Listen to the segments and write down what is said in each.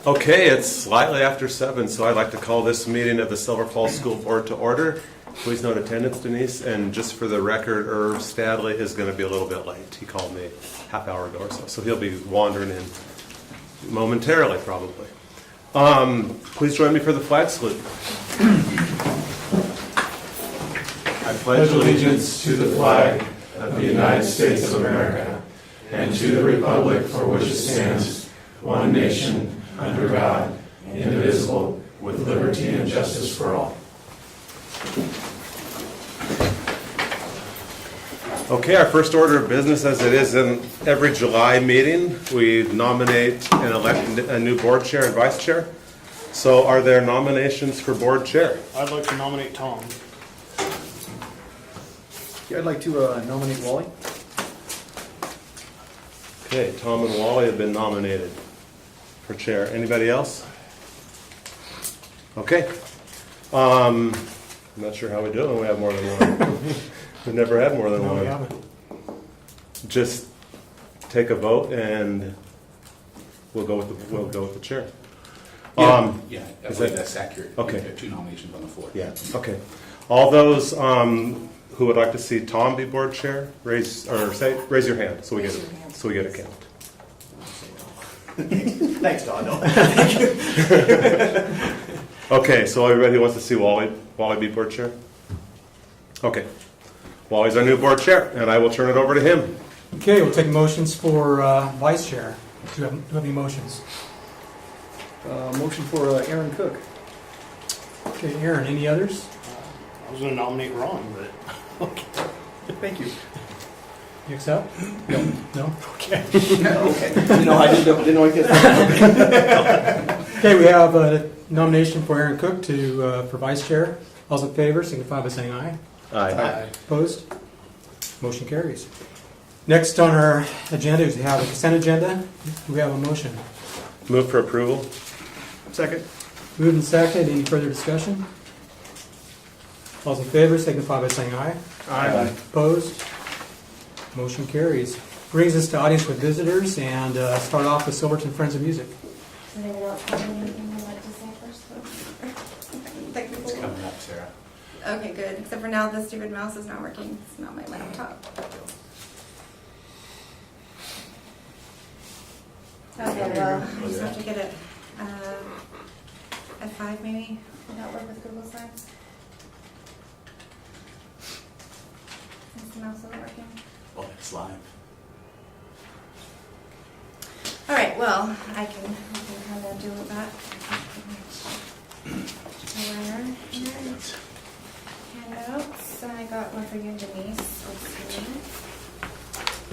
Okay, it's slightly after 7, so I'd like to call this meeting of the Silver Falls School Board to order. Please note attendance, Denise, and just for the record, Irv Stadley is going to be a little bit late. He called me half hour ago or so he'll be wandering in momentarily, probably. Please join me for the flag salute. I pledge allegiance to the flag of the United States of America and to the republic for which it stands, one nation, under God, indivisible, with liberty and justice for all. Okay, our first order of business, as it is in every July meeting, we nominate and elect a new board chair and vice chair. So are there nominations for board chair? I'd like to nominate Tom. Yeah, I'd like to nominate Wally. Okay, Tom and Wally have been nominated for chair. Anybody else? Okay. I'm not sure how we do it when we have more than one. We've never had more than No, one. we haven't. Just take a vote and we'll go with the chair. Yeah, I is believe that- that's accurate. Okay. We have 2 nominations on the floor. Yeah, okay. All those who would like to see Tom be board chair, raise your hand so we get a count. Thanks, Don. No. Okay, so everybody who wants to see Wally be board chair? Okay. Wally's our new board chair, and I will turn it over to him. Okay, we'll take motions for vice chair. Do you have any motions? Motion for Aaron Cook. Okay, Aaron, any others? I was going to nominate Ron, but Thank you. You accept? No? Okay. Okay. No, I didn't know I could. Okay, we have a nomination for Aaron Cook for vice chair. All in favor, signify by saying aye. Aye. Opposed? Motion carries. Next on our agenda is we have a consent agenda. Do we have a motion? Move for approval. Second. Moved and second. Any further discussion? All in favor, signify by saying aye. Aye. Opposed? Motion carries. Brings us to audience with visitors and start off with Silverton Friends of Music. Does anyone else have anything they'd like to say first? It's coming up, Sarah. Okay, good. Except for now the stupid mouse is not working. It's not my laptop. Okay, well, I just have to get it F5 maybe. Would that work with Google Slides? Since the mouse isn't working. Oh, it's live. All right, well, I can kind of do that. Handouts. I got one for you, Denise. Let's see.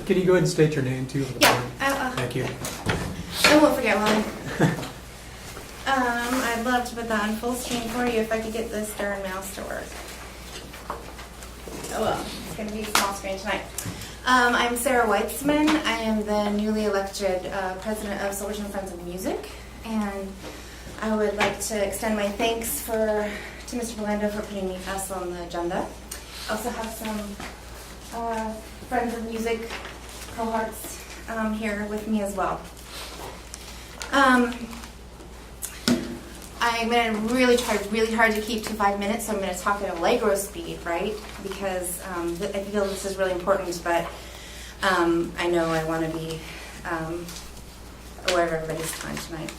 Can you go ahead and state your name too? For the Yeah, board? Thank you. I won't forget one. I'd love to put that on full screen for you if I could get this darn mouse to work. Oh well, it's going to be small screen tonight. I'm Sarah Weitzman. I am the newly elected president of Silverton Friends of Music, and I would like to extend my thanks to Mr. Belando for putting me first on the agenda. I also have some Friends of Music cohorts here with me as well. I'm going to really try really hard to keep to 5 minutes, so I'm going to talk at allegro speed, right? Because I feel this is really important, but I know I want to be aware of everybody's time tonight.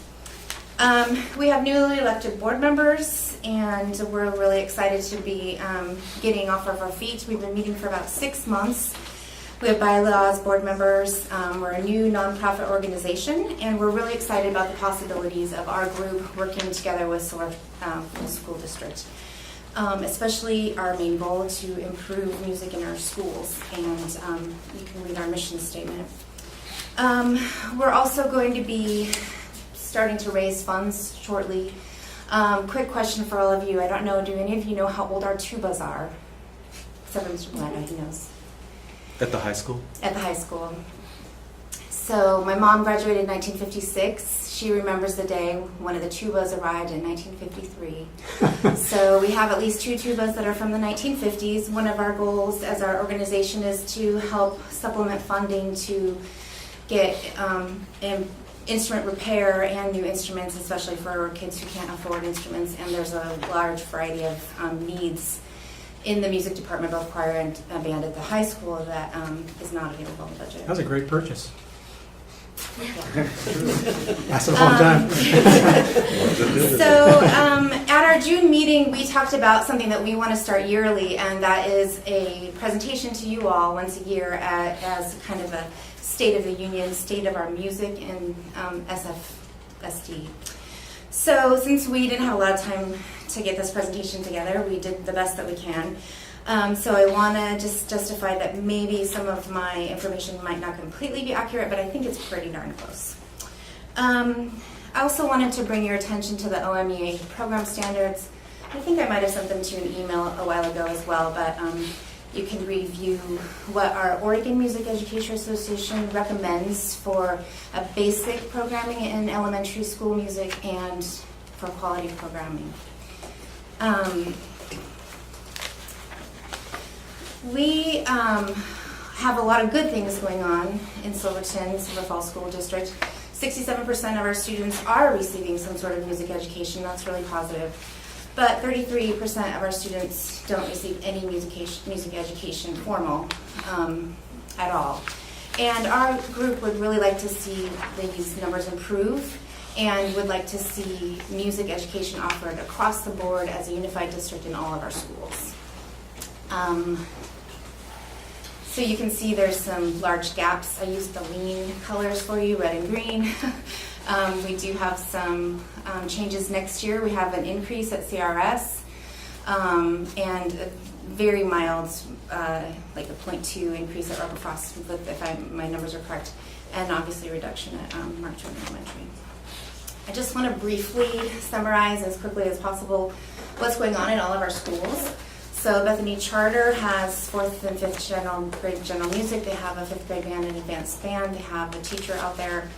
We have newly elected board members, and we're really excited to be getting off of our feet. We've been meeting for about 6 months. We have bylaws, board members. We're a new nonprofit organization, and we're really excited about the possibilities of our group working together with Silverton School District. Especially our main goal to improve music in our schools, and you can read our mission statement. We're also going to be starting to raise funds shortly. Quick question for all of you. I don't know, do any of you know how old our tubas are? Except for Mr. Belando, he knows. At the high school? At the high school. So my mom graduated in 1956. She remembers the day one of the tubas arrived in 1953. So we have at least 2 tubas that are from the 1950s. One of our goals as our organization is to help supplement funding to get instrument repair and new instruments, especially for kids who can't afford instruments. And there's a large variety of needs in the music department, both choir and band at the high school, that is not available in the budget. That was a great purchase. Yeah. Lasted a long time. So at our June meeting, we talked about something that we want to start yearly, and that is a presentation to you all once a year as kind of a State of the Union, state of our music in SFSD. So since we didn't have a lot of time to get this presentation together, we did the best that we can. So I want to just justify that maybe some of my information might not completely be accurate, but I think it's pretty darn close. I also wanted to bring your attention to the OMEA program standards. I think I might have sent them to you in an email a while ago as well, but you can review what our Oregon Music Education Association recommends for a basic programming in elementary school music and for quality programming. We have a lot of good things going on in Silver Falls School District. 67% of our students are receiving some sort of music education. That's really positive. But 33% of our students don't receive any music education formal at all. And our group would really like to see these numbers improve and would like to see music education offered across the board as a unified district in all of our schools. So you can see there's some large gaps. I used the lean colors for you, red and green. We do have some changes next year. We have an increase at CRS and a very mild, like a 0.2 increase at Rubber Frost, if my numbers are correct, and obviously a reduction at Mark Twain Elementary. I just want to briefly summarize as quickly as possible what's going on in all of our schools. So Bethany Charter has 4th and 5th grade general music. They have a 5th grade band and advanced band. They have a teacher out there,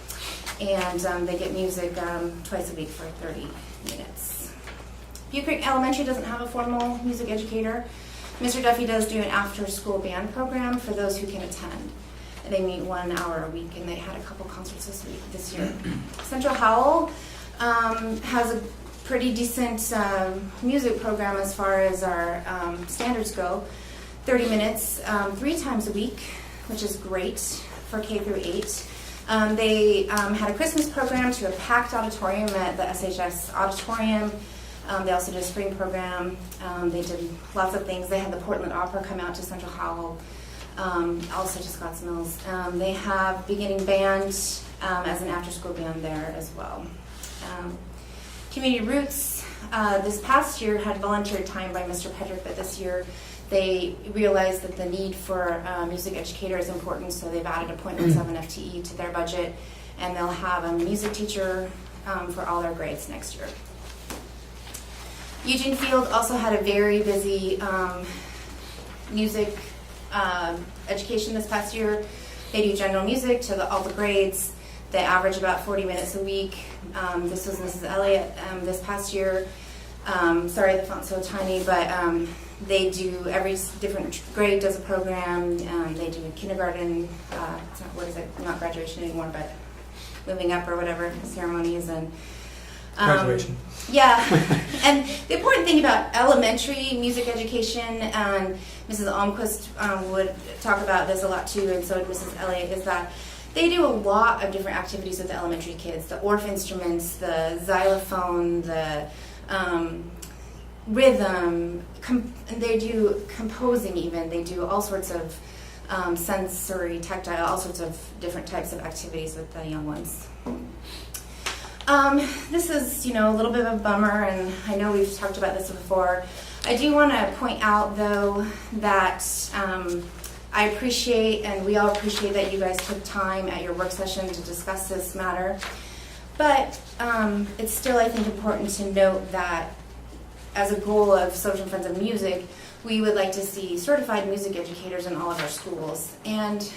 and they get music twice a week for 30 minutes. Butte Creek Elementary doesn't have a formal music educator. Mr. Duffy does do an after-school band program for those who can attend. They meet 1 hour a week, and they had a couple concerts this year. Central Howell has a pretty decent music program as far as our standards go. 30 minutes, 3 times a week, which is great for K through 8. They had a Christmas program to a packed auditorium at the SHS auditorium. They also did a spring program. They did lots of things. They had the Portland Opera come out to Central Howell, also to Scotts Mills. They have beginning band as an after-school band there as well. Community Roots, this past year had volunteer time by Mr. Pedrick, but this year they realized that the need for a music educator is important, so they've added a 0.17 FTE to their budget, and they'll have a music teacher for all their grades next year. Eugene Field also had a very busy music education this past year. They do general music to all the grades. They average about 40 minutes a week. This was Mrs. Elliott this past year. Sorry the font's so tiny, but they do, every different grade does a program. They do kindergarten, not graduation anymore, but moving up or whatever ceremonies. And Graduation. Yeah, and the important thing about elementary music education, and Mrs. Almquist would talk about this a lot too, and so would Mrs. Elliott, is that they do a lot of different activities with the elementary kids. The Orff instruments, the xylophone, the rhythm, they do composing even. They do all sorts of sensory, tactile, all sorts of different types of activities with the young ones. This is, a little bit of a bummer, and I know we've talked about this before. I do want to point out, though, that I appreciate, and we all appreciate, that you guys took time at your work session to discuss this matter. But it's still, I think, important to note that as a goal of Social Friends of Music, we would like to see certified music educators in all of our schools. And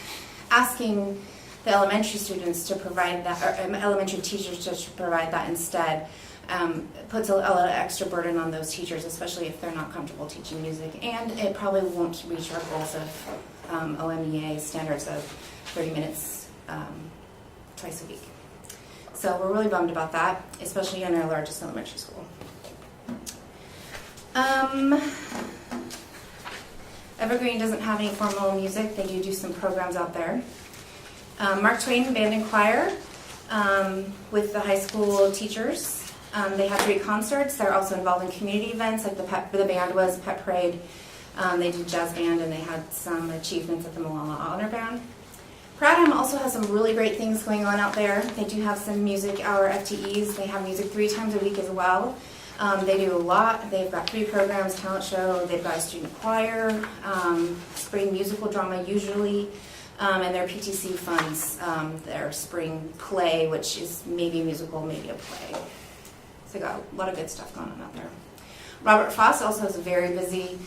asking the elementary students to provide that, or elementary teachers to provide that instead, puts a little extra burden on those teachers, especially if they're not comfortable teaching music. And it probably won't reach our goals of OMEA standards of 30 minutes twice a week. So we're really bummed about that, especially in our largest elementary school. Evergreen doesn't have any formal music. They do some programs out there. Mark Twain Band and Choir with the high school teachers. They have 3 concerts. They're also involved in community events, like the band was Pet Parade. They did jazz band, and they had some achievements at the Malala Honor Band. Pradham also has some really great things going on out there. They do have some music hour FTEs. They have music 3 times a week as well. They do a lot. They've got 3 programs, talent show, they've got a student choir, spring musical drama usually, and their PTC funds their spring play, which is maybe a musical, maybe a play. So they got a lot of good stuff going on out there. Robert Foss also has a very busy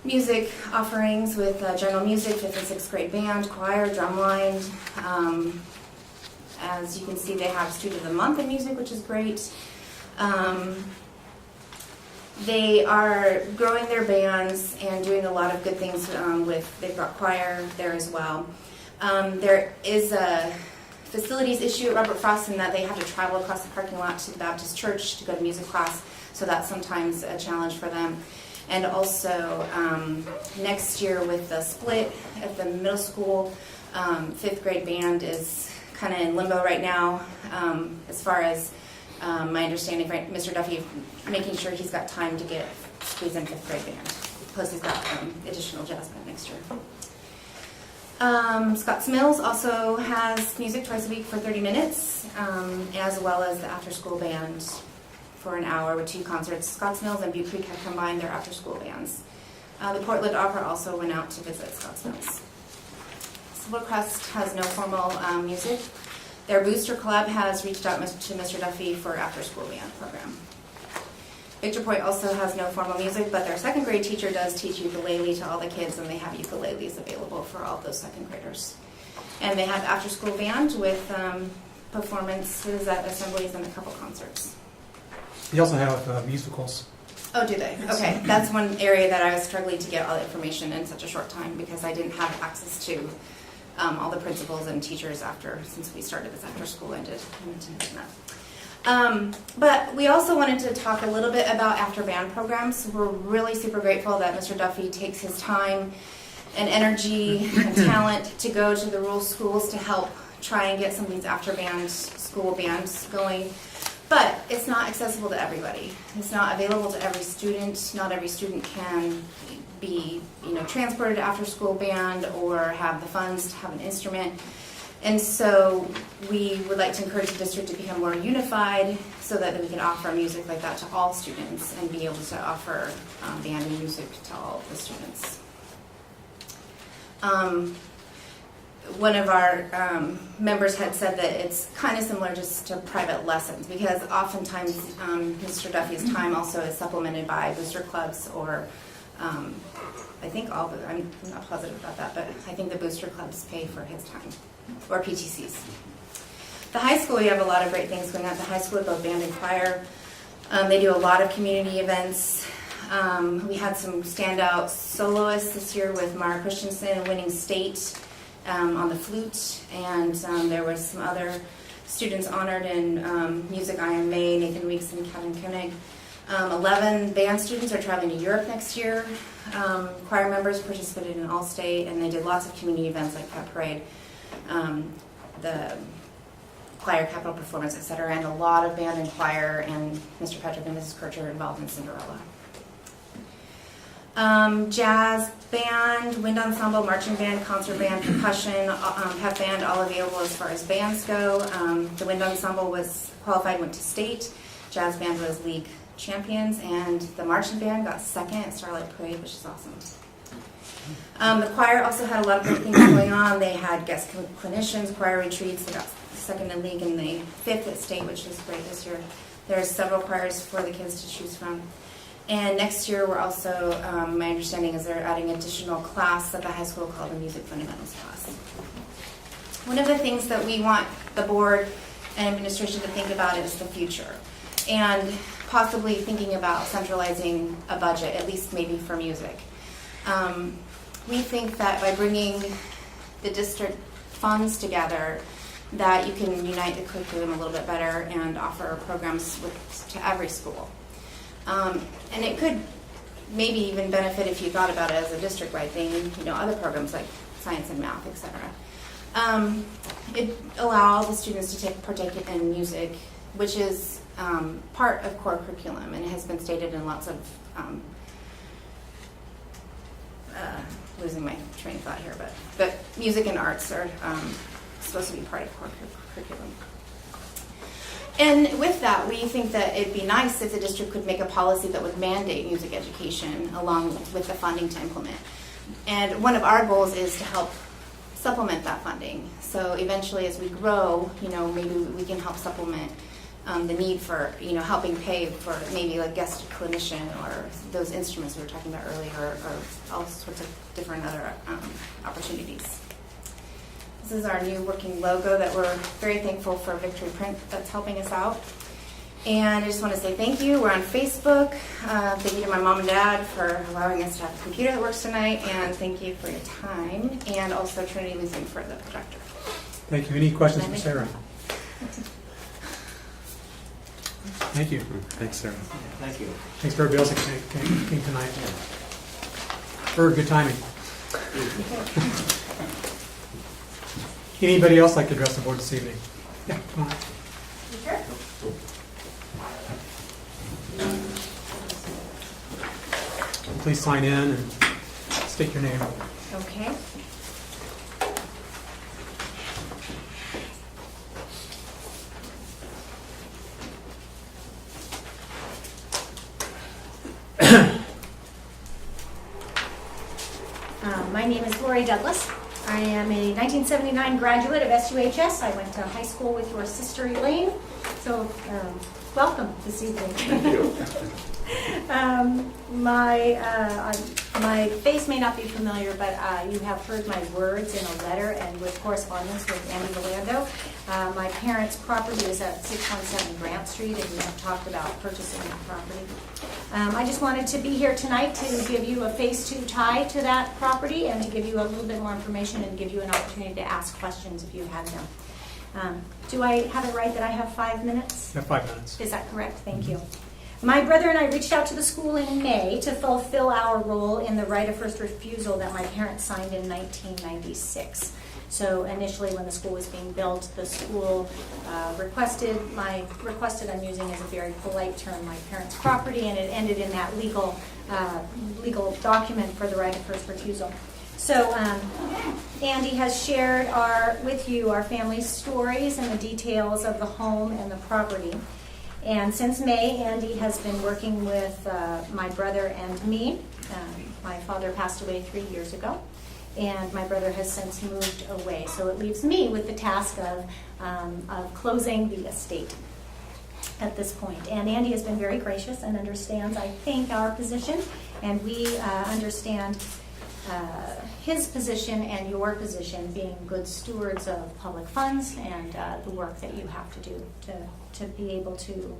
music offerings with general music, 5th and 6th grade band, choir, drumline. As you can see, they have Student of the Month in music, which is great. They are growing their bands and doing a lot of good things they've got choir there as well. There is a facilities issue at Robert Frost in that they have to travel across the parking lot to the Baptist church to go to music class, so that's sometimes a challenge for them. And also next year with the split at the middle school, 5th grade band is kind of in limbo right now as far as my understanding, Mr. Duffy making sure he's got time to squeeze in 5th grade band. Plus he's got additional jazz band next year. Scotts Mills also has music twice a week for 30 minutes, as well as the after-school band for an hour with 2 concerts. Scotts Mills and Butte Creek have combined their after-school bands. The Portland Opera also went out to visit Scotts Mills. Silvercrest has no formal music. Their Booster Club has reached out to Mr. Duffy for after-school band program. Victor Point also has no formal music, but their 2nd grade teacher does teach ukulele to all the kids, and they have ukuleles available for all those 2nd graders. And they have after-school band with performances at assemblies and a couple concerts. They also have musicals. Oh, do they? Okay, that's one area that I was struggling to get all the information in such a short time because I didn't have access to all the principals and teachers since we started this after school ended. But we also wanted to talk a little bit about after band programs. We're really super grateful that Mr. Duffy takes his time and energy and talent to go to the rural schools to help try and get some of these after band school bands going. But it's not accessible to everybody. It's not available to every student. Not every student can be, transported to after school band or have the funds to have an instrument. And so we would like to encourage the district to become more unified so that we can offer music like that to all students and be able to offer band and music to all the students. One of our members had said that it's kind of similar just to private lessons because oftentimes Mr. Duffy's time also is supplemented by booster clubs or I think I'm not positive about that, but I think the booster clubs pay for his time, or PTCs. The high school, we have a lot of great things going on at the high school, both band and choir. They do a lot of community events. We had some standout soloists this year with Mara Christensen winning state on the flute, and there were some other students honored in music, Iron May, Nathan Weeks and Kevin Koenig. 11 band students are traveling to Europe next year. Choir members participated in All-State, and they did lots of community events like Pet Parade, the choir capital performance, etc., and a lot of band and choir, and Mr. Patrick and Mrs. Kircher are involved in Cinderella. Jazz band, wind ensemble, marching band, concert band, percussion, pep band, all available as far as bands go. The wind ensemble was qualified, went to state. Jazz band was league champions, and the marching band got 2nd at Starlight Parade, which is awesome. The choir also had a lot of great things going on. They had guest clinicians, choir retreats. They got 2nd in league and the 5th at state, which was great this year. There's several choirs for the kids to choose from. And next year, we're also, my understanding is they're adding additional class at the high school called the Music Fundamentals class. One of the things that we want the board and administration to think about is the future. And possibly thinking about centralizing a budget, at least maybe for music. We think that by bringing the district funds together that you can unite the curriculum a little bit better and offer programs to every school. And it could maybe even benefit if you thought about it as a district-wide thing, other programs like science and math, etc. It allows the students to partake in music, which is part of core curriculum, and it has been stated in lots of losing my train of thought here, but music and arts are supposed to be part of core curriculum. And with that, we think that it'd be nice if the district could make a policy that would mandate music education along with the funding to implement. And one of our goals is to help supplement that funding. So eventually, as we grow, maybe we can help supplement the need for, helping pay for maybe like guest clinician or those instruments we were talking about earlier, or all sorts of different other opportunities. This is our new working logo that we're very thankful for Victory Print that's helping us out. And I just want to say thank you. We're on Facebook. Thank you to my mom and dad for allowing us to have a computer that works tonight. And thank you for your time. And also Trinity Lutheran for the projector. Thank you. Any questions for Sarah? Thank you. Thanks, Sarah. Thank you. Thanks for everybody else that came tonight. For good timing. Anybody else like to address the board this evening? Yeah, come on. Sure. Please sign in and state your name. Okay. My name is Lori Douglas. I am a 1979 graduate of SUHS. I went to high school with your sister Elaine. So welcome this evening. Thank you. My face may not be familiar, but you have heard my words in a letter and with correspondence with Andy Valando. My parents' property is at 617 Grant Street, and we have talked about purchasing that property. I just wanted to be here tonight to give you a Phase 2 tie to that property and to give you a little bit more information and give you an opportunity to ask questions if you had them. Do I have it right that I have 5 minutes? You have 5 minutes. Is that correct? Thank you. My brother and I reached out to the school in May to fulfill our role in the right of first refusal that my parents signed in 1996. So initially when the school was being built, the school requested, I'm using as a very polite term, my parents' property, and it ended in that legal document for the right of first refusal. So Andy has shared with you our family's stories and the details of the home and the property. And since May, Andy has been working with my brother and me. My father passed away 3 years ago, and my brother has since moved away. So it leaves me with the task of closing the estate at this point. And Andy has been very gracious and understands, I think, our position, and we understand his position and your position being good stewards of public funds and the work that you have to do to be able to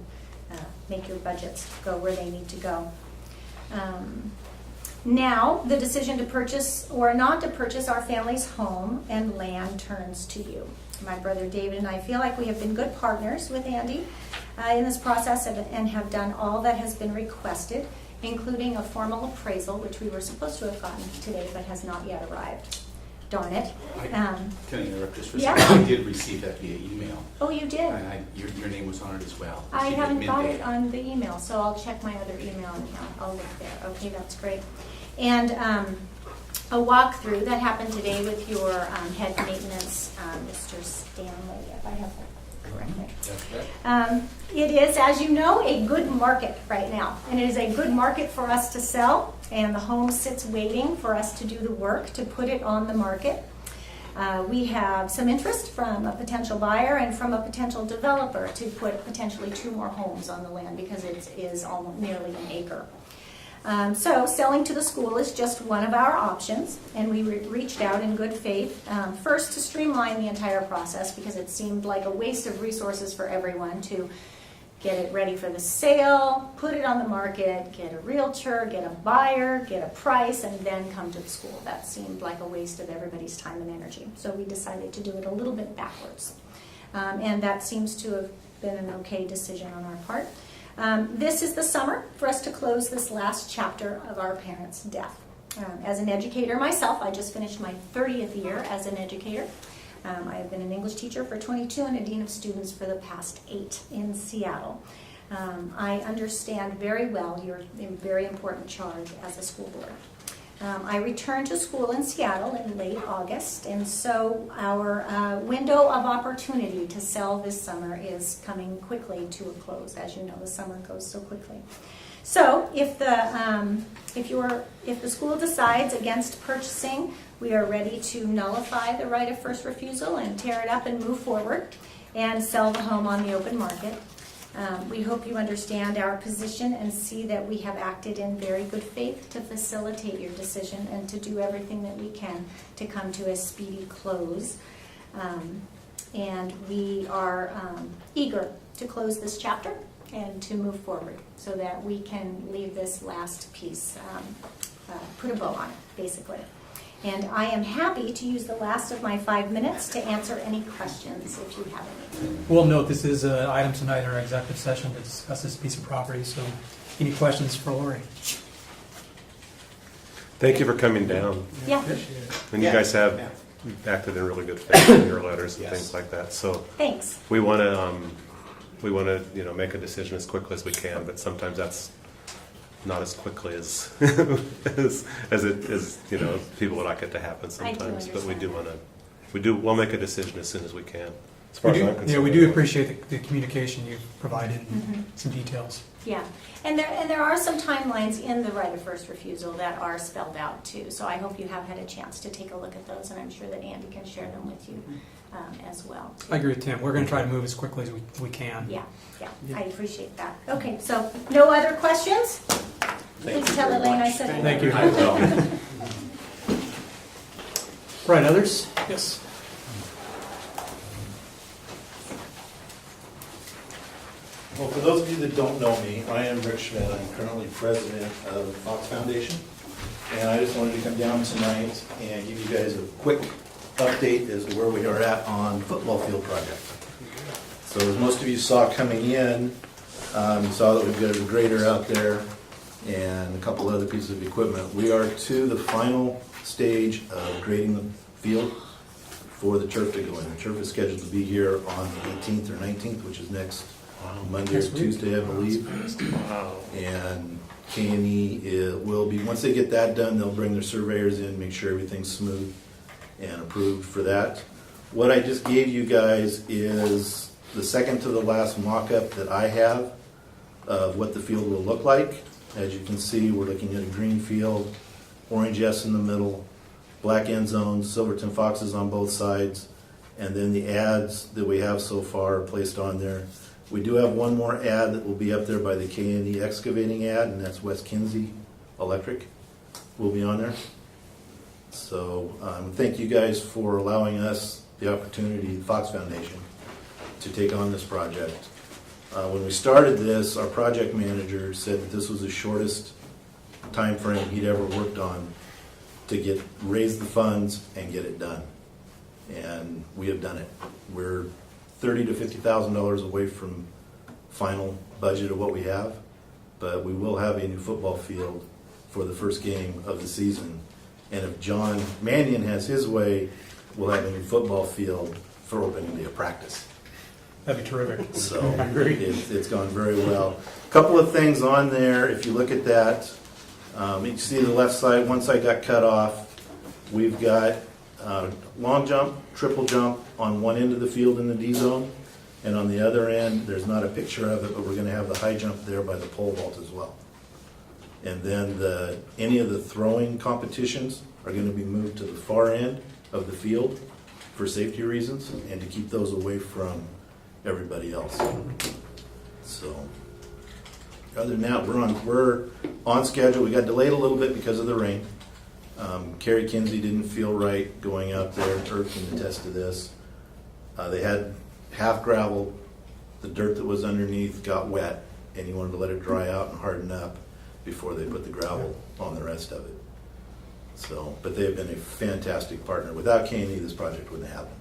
make your budgets go where they need to go. Now, the decision to purchase or not to purchase our family's home and land turns to you. My brother David and I feel like we have been good partners with Andy in this process and have done all that has been requested, including a formal appraisal, which we were supposed to have gotten today but has not yet arrived. Darn it. Can I interrupt just for a Yeah. second? I did receive that via email, Oh, you did? and your name was on it as well. I Received at haven't got midday. it on the email, so I'll check my other email account. I'll look there. Okay, that's great. And a walkthrough that happened today with your head maintenance, Mr. Stanley, if I have that correctly. That's correct. It is, as you know, a good market right now, and it is a good market for us to sell, and the home sits waiting for us to do the work to put it on the market. We have some interest from a potential buyer and from a potential developer to put potentially 2 more homes on the land because it is almost nearly an acre. So selling to the school is just one of our options, and we reached out in good faith, first to streamline the entire process because it seemed like a waste of resources for everyone to get it ready for the sale, put it on the market, get a realtor, get a buyer, get a price, and then come to the school. That seemed like a waste of everybody's time and energy. So we decided to do it a little bit backwards. And that seems to have been an okay decision on our part. This is the summer for us to close this last chapter of our parents' death. As an educator myself, I just finished my 30th year as an educator. I have been an English teacher for 22 and a dean of students for the past 8 in Seattle. I understand very well your very important charge as a school board. I returned to school in Seattle in late August, and so our window of opportunity to sell this summer is coming quickly to a close. As you know, the summer goes so quickly. So if the school decides against purchasing, we are ready to nullify the right of first refusal and tear it up and move forward and sell the home on the open market. We hope you understand our position and see that we have acted in very good faith to facilitate your decision and to do everything that we can to come to a speedy close. And we are eager to close this chapter and to move forward so that we can leave this last piece, put a bow on it, basically. And I am happy to use the last of my 5 minutes to answer any questions if you have any. We'll note this is an item tonight in our executive session to discuss this piece of property, so any questions for Lori? Thank you for coming down. Yeah, And you Yeah. guys have Yeah. acted in really good faith in your letters and Yes. things like that. So thanks. we want to make a decision as quickly as we can, but sometimes that's not as quickly as people would like it to happen sometimes. But we understand. we'll make a decision as soon as we can. As We far as do, I'm yeah, concerned, we do anyway. appreciate the communication you've provided, Mhm. and some details. Yeah, and there are some timelines in the right of first refusal that are spelled out too. So I hope you have had a chance to take a look at those, and I'm sure that Andy can share them with you as well. too. I agree with Tim. We're going to try to move as quickly as we can. Yeah, I appreciate that. Okay, so no other questions? Please tell Elaine I said. Thank you. I will. Right, others? Yes. Well, for those of you that don't know me, I am Rick Schmidt. I'm currently president of the Fox Foundation. And I just wanted to come down tonight and give you guys a quick update as to where we are at on the football field project. So as most of you saw coming in, you saw that we've got a grader out there and a couple other pieces of equipment. We are to the final stage of grading the field for the turf to go in. The turf is scheduled to be here on the 18th or 19th, which is next Monday or Next week. Tuesday, I believe. And K&E will be, once they get that done, they'll bring their surveyors in, make sure everything's smooth and approved for that. What I just gave you guys is the second to the last mock-up that I have of what the field will look like. As you can see, we're looking at a green field, orange S in the middle, black end zones, Silverton Foxes on both sides, and then the ads that we have so far are placed on there. We do have one more ad that will be up there by the K&E excavating ad, and that's West Kinsey Electric will be on there. So thank you guys for allowing us the opportunity, the Fox Foundation, to take on this project. When we started this, our project manager said that this was the shortest time frame he'd ever worked on to raise the funds and get it done. And we have done it. We're $30,000 to $50,000 away from final budget of what we have, but we will have a new football field for the first game of the season. And if John Mannion has his way, we'll have a new football field for opening day of practice. That'd be terrific. So I agree. it's gone very well. A couple of things on there, if you look at that, you can see the left side, one side got cut off. We've got long jump, triple jump on one end of the field in the D zone, and on the other end, there's not a picture of it, but we're going to have the high jump there by the pole vault as well. And then any of the throwing competitions are going to be moved to the far end of the field for safety reasons and to keep those away from everybody else. So other than that, we're on schedule. We got delayed a little bit because of the rain. Kerry Kinsey didn't feel right going out there. Irv can attest to this. They had half gravel the dirt that was underneath got wet, and he wanted to let it dry out and harden up before they put the gravel on the rest of it. So, but they've been a fantastic partner. Without K&E, this project wouldn't have happened.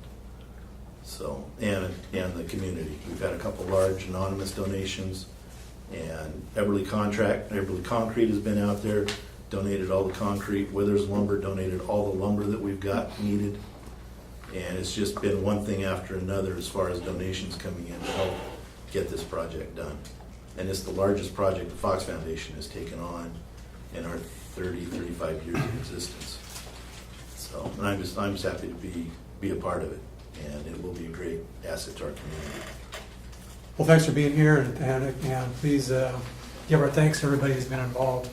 So, and the community. We've had a couple large anonymous donations, and Everly Concrete has been out there, donated all the concrete. Withers Lumber donated all the lumber that we've got needed. And it's just been one thing after another as far as donations coming in to help get this project done. And it's the largest project the Fox Foundation has taken on in our 35 years of existence. So, and I'm just happy to be a part of it, and it will be a great asset to our community. Well, thanks for being here, and please give our thanks to everybody who's been involved.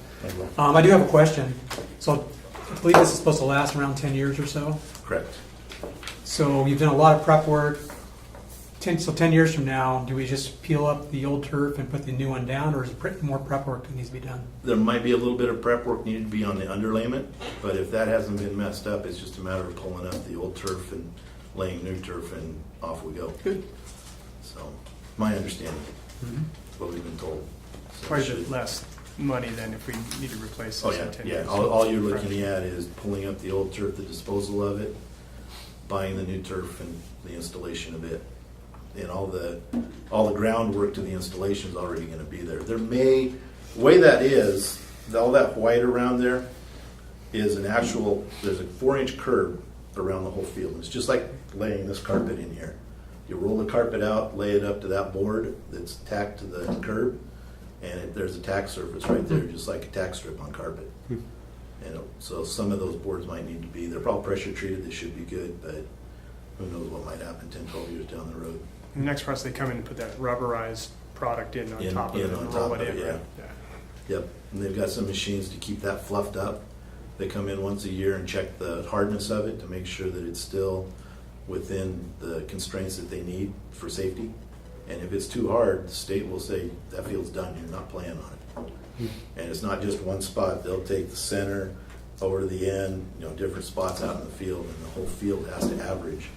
I do have a question. So I believe this is supposed to last around 10 years or so. Correct. So you've done a lot of prep work. 10 years from now, do we just peel up the old turf and put the new one down, or is more prep work that needs to be done? There might be a little bit of prep work needed to be on the underlayment, but if that hasn't been messed up, it's just a matter of pulling up the old turf and laying new turf, and off we go. Good. So, my understanding, what we've been told. So Quite a bit less money than if we need to replace Oh this yeah, in 10 yeah. years. All you're looking at is pulling up the old turf, the disposal of it, buying the new turf, and the installation of it. And all the groundwork to the installation is already going to be there. The way that is, all that white around there is an actual, there's a 4-inch curb around the whole field. It's just like laying this carpet in here. You roll the carpet out, lay it up to that board that's tacked to the curb, and there's a tack surface right there, just like a tack strip on carpet. So some of those boards might need to be, they're probably pressure treated, they should be good, but who knows what might happen 10, 12 years down the road. And the next process, they come in and put that rubberized product in on top of it and roll it in. Yeah. Yeah. Yep, and they've got some machines to keep that fluffed up. They come in once a year and check the hardness of it to make sure that it's still within the constraints that they need for safety. And if it's too hard, the state will say, that field's done, you're not playing on it. And it's not just one spot. They'll take the center over to the end, different spots out in the field, and the whole field has to average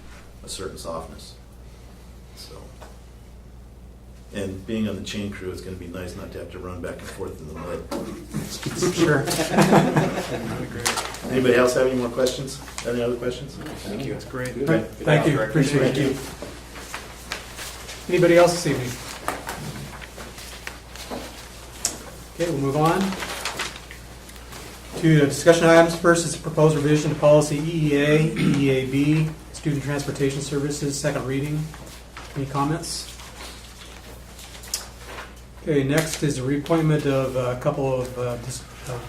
a certain softness. So, and being on the chain crew, it's going to be nice not to have to run back and forth in the mud. Sure. Really great. Anybody else have any more questions? Any other questions? Thank you. That's great. Thank you. Appreciate it. Anybody else this evening? Okay, we'll move on to the discussion items. First is proposed revision to policy EEA, EEAB, student transportation services, second reading. Any comments? Okay, next is the reappointment of a couple of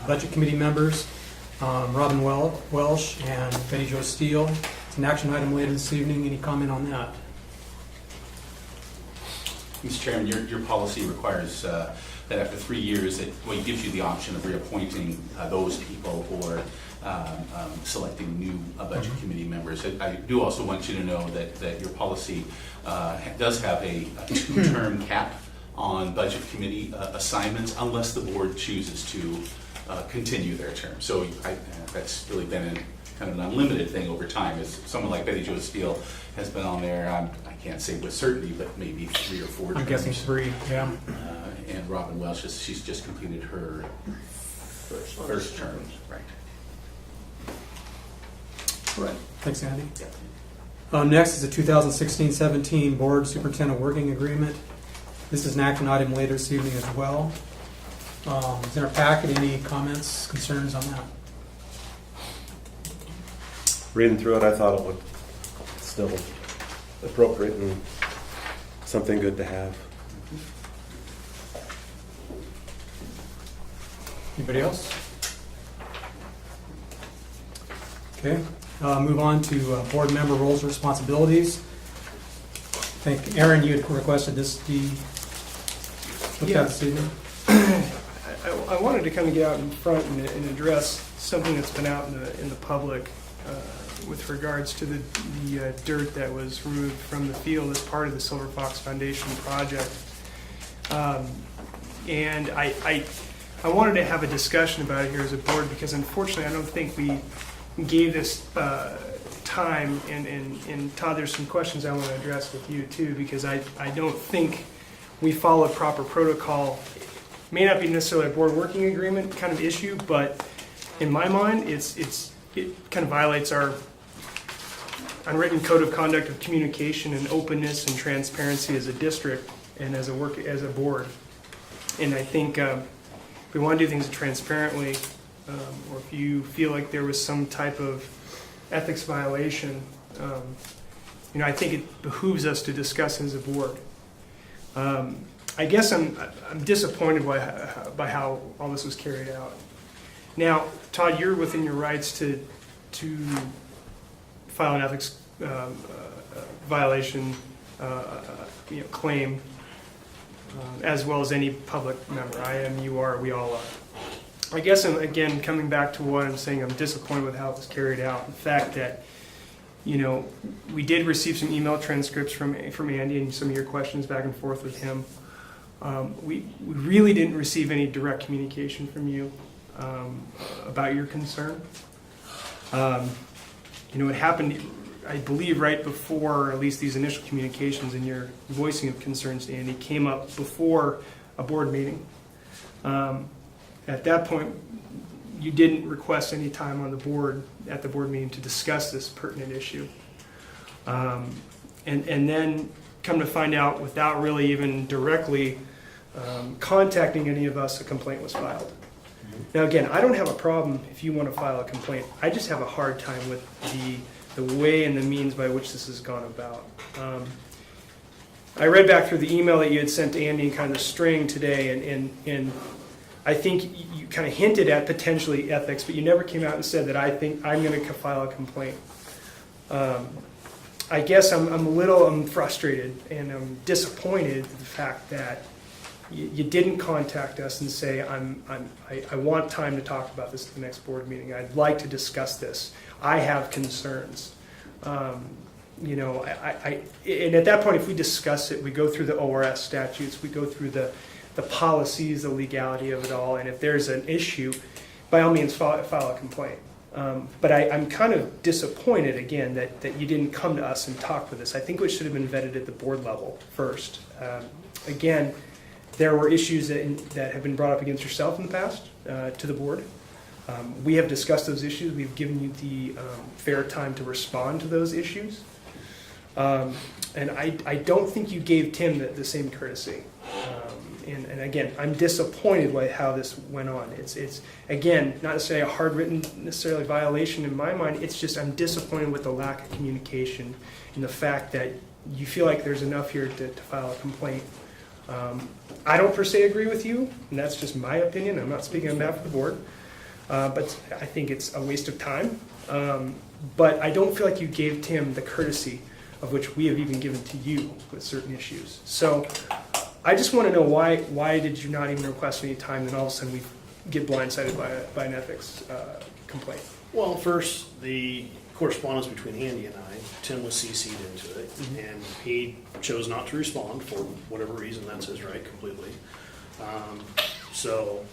budget committee members, Robin Welsh and Betty Jo Steele. It's an action item later this evening. Any comment on that? Mr. Chairman, your policy requires that after 3 years, it gives you the option of reappointing those people or selecting new budget committee members. I do also want you to know that your policy does have a 2-term cap on budget committee assignments unless the board chooses to continue their term. So that's really been kind of an unlimited thing over time. As someone like Betty Jo Steele has been on there, I can't say with certainty, but maybe 3 or 4 terms. I'm guessing 3, yeah. And Robin Welsh, she's just completed her first term. Right. Right. Thanks, Andy. Next is the 2016-17 Board Superintendent Working Agreement. This is an action item later this evening as well. Is in our packet any comments, concerns on that? Reading through it, I thought it looked still appropriate and something good to have. Anybody else? Okay, move on to board member roles and responsibilities. I think, Aaron, you had requested this be looked at this evening. I wanted to kind of get out in front and address something that's been out in the public with regards to the dirt that was removed from the field as part of the Silver Fox Foundation project. And I wanted to have a discussion about it here as a board because unfortunately I don't think we gave this time, and Todd, there's some questions I want to address with you too, because I don't think we followed proper protocol. It may not be necessarily a board working agreement kind of issue, but in my mind, it kind of violates our unwritten code of conduct of communication and openness and transparency as a district and as a board. And I think if we want to do things transparently, or if you feel like there was some type of ethics violation, I think it behooves us to discuss as a board. I guess I'm disappointed by how all this was carried out. Now, Todd, you're within your rights to file an ethics violation claim, as well as any public member. I am, you are, we all are. I guess, again, coming back to what I'm saying, I'm disappointed with how it was carried out. The fact that, we did receive some email transcripts from Andy and some of your questions back and forth with him. We really didn't receive any direct communication from you about your concern. It happened, I believe, right before at least these initial communications, and your voicing of concerns to Andy came up before a board meeting. At that point, you didn't request any time on the board, at the board meeting, to discuss this pertinent issue. And then come to find out, without really even directly contacting any of us, a complaint was filed. Now again, I don't have a problem if you want to file a complaint. I just have a hard time with the way and the means by which this has gone about. I read back through the email that you had sent to Andy and kind of the string today, and I think you kind of hinted at potentially ethics, but you never came out and said that I think I'm going to file a complaint. I guess I'm frustrated and I'm disappointed with the fact that you didn't contact us and say, I want time to talk about this at the next board meeting. I'd like to discuss this. I have concerns. And at that point, if we discuss it, we go through the ORS statutes, we go through the policies, the legality of it all, and if there's an issue, by all means, file a complaint. But I'm kind of disappointed, again, that you didn't come to us and talk with us. I think it should have been vetted at the board level first. Again, there were issues that have been brought up against yourself in the past to the board. We have discussed those issues. We've given you the fair time to respond to those issues. And I don't think you gave Tim the same courtesy. And again, I'm disappointed by how this went on. It's again, not necessarily a hard-written necessarily violation in my mind. It's just I'm disappointed with the lack of communication and the fact that you feel like there's enough here to file a complaint. I don't per se agree with you, and that's just my opinion. I'm not speaking on behalf of the board. But I think it's a waste of time. But I don't feel like you gave Tim the courtesy of which we have even given to you with certain issues. So I just want to know why did you not even request any time, then all of a sudden we get blindsided by an ethics complaint? Well, first, the correspondence between Andy and I, Tim was CC'd into it, and he chose not to respond for whatever reason. That's his right, completely. So,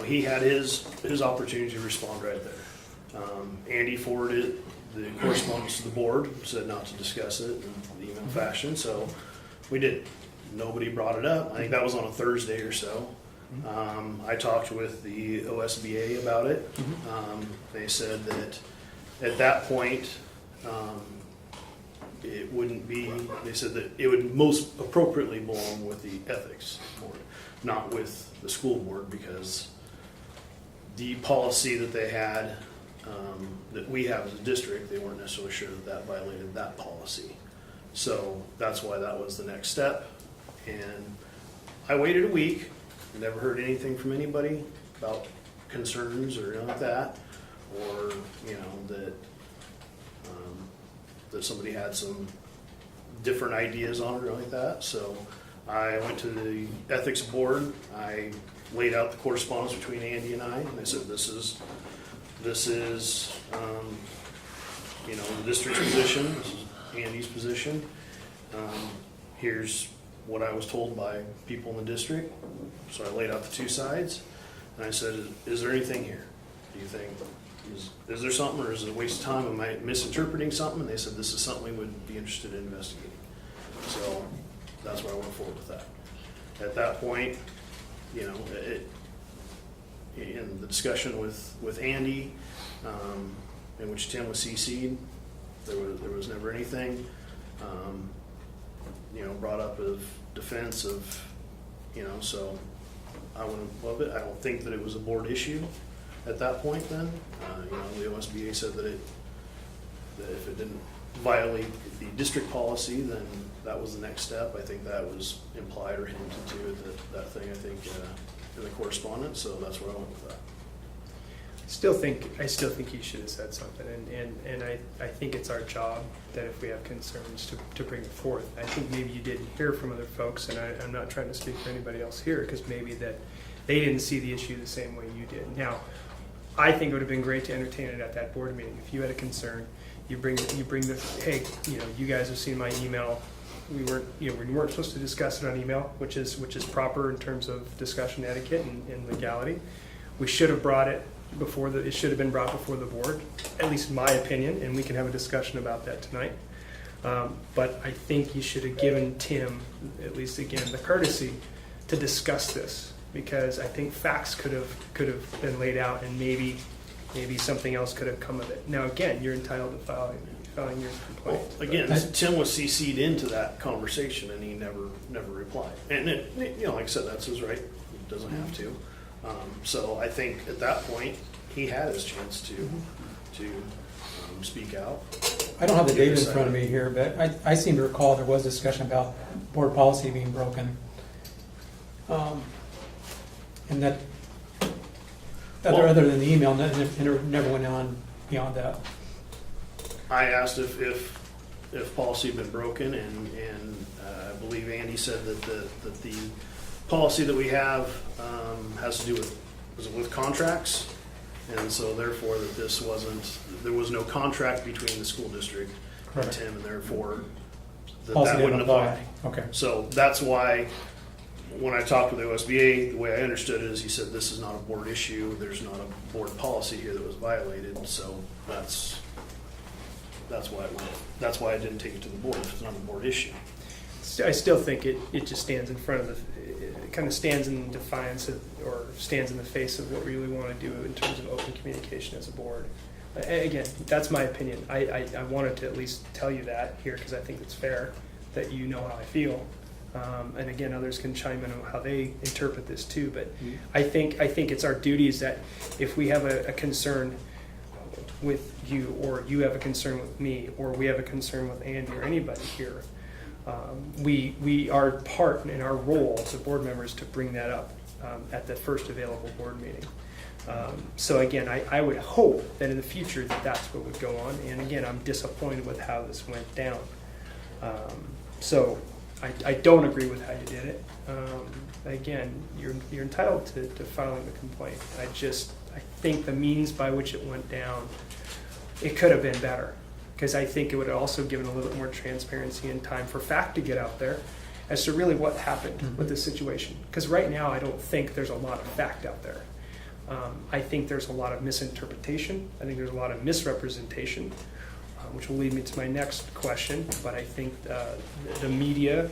he had his opportunity to respond right there. Andy forwarded the correspondence to the board, said not to discuss it in the email fashion, so we did. Nobody brought it up. I think that was on a Thursday or so. I talked with the OSBA about it. They said that at that point, it wouldn't be, they said that it would most appropriately belong with the ethics board, not with the school board, because the policy that they had, that we have as a district, they weren't necessarily sure that violated that policy. So that's why that was the next step. And I waited a week, never heard anything from anybody about concerns or anything like that, or that somebody had some different ideas on it or like that. So I went to the ethics board. I laid out the correspondence between Andy and I said, this is the district's position. This is Andy's position. Here's what I was told by people in the district. So I laid out the two sides, and I said, is there anything here? Do you think is there something, or is it a waste of time? Am I misinterpreting something? And they said, this is something we would be interested in investigating. So that's why I went forward with that. At that point, you know, in the discussion with Andy, in which Tim was CC'd, there was never anything, you know, brought up of defense of, you know, so I wouldn't love it. I don't think that it was a board issue at that point then. You know, the OSBA said that if it didn't violate the district policy, then that was the next step. I think that was implied or hinted to that thing, I think, in the correspondence, so that's where I went with that. I still think you should have said something, and I think it's our job that if we have concerns to bring it forth. I think maybe you didn't hear from other folks, and I'm not trying to speak for anybody else here, because maybe that they didn't see the issue the same way you did. Now, I think it would have been great to entertain it at that board meeting. If you had a concern, you bring the, hey, you know, you guys have seen my email. We weren't supposed to discuss it on email, which is proper in terms of discussion etiquette and legality. We should have brought it it should have been brought before the board, at least in my opinion, and we can have a discussion about that tonight. But I think you should have given Tim, at least again, the courtesy to discuss this, because I think facts could have been laid out, and maybe something else could have come of it. Now, again, you're entitled to filing your complaint. Well, again, Tim was CC'd into that conversation, and he never replied. And you know, like I said, that's his right. He doesn't have to. So I think at that point he had his chance to speak out. I don't have the date in front of me here, but I seem to recall there was discussion about board policy being broken. And that, other than the email, never went on beyond that. I asked if policy had been broken, and I believe Andy said that the policy that we have has to do with contracts, and so therefore that there was no contract between the school district and Tim, and therefore that wouldn't apply. Okay. So that's why when I talked with the OSBA, the way I understood it is he said this is not a board issue. There's not a board policy here that was violated. So that's why it went. That's why I didn't take it to the board. If it's not a board issue. I still think it just stands in front of it kind of stands in defiance of, or stands in the face of what we really want to do in terms of open communication as a board. Again, that's my opinion. I wanted to at least tell you that here because I think it's fair that you know how I feel. And again, others can chime in on how they interpret this too. But I think it's our duties that if we have a concern with you, or you have a concern with me, or we have a concern with Andy or anybody here, we are part in our role as board members to bring that up at the first available board meeting. So again, I would hope that in the future that's what would go on. And again, I'm disappointed with how this went down. So I don't agree with how you did it. Again, you're entitled to filing the complaint. I think the means by which it went down, it could have been better, because I think it would have also given a little bit more transparency and time for fact to get out there as to really what happened with this situation. Because right now, I don't think there's a lot of fact out there. I think there's a lot of misinterpretation. I think there's a lot of misrepresentation, which will lead me to my next question. But I think the media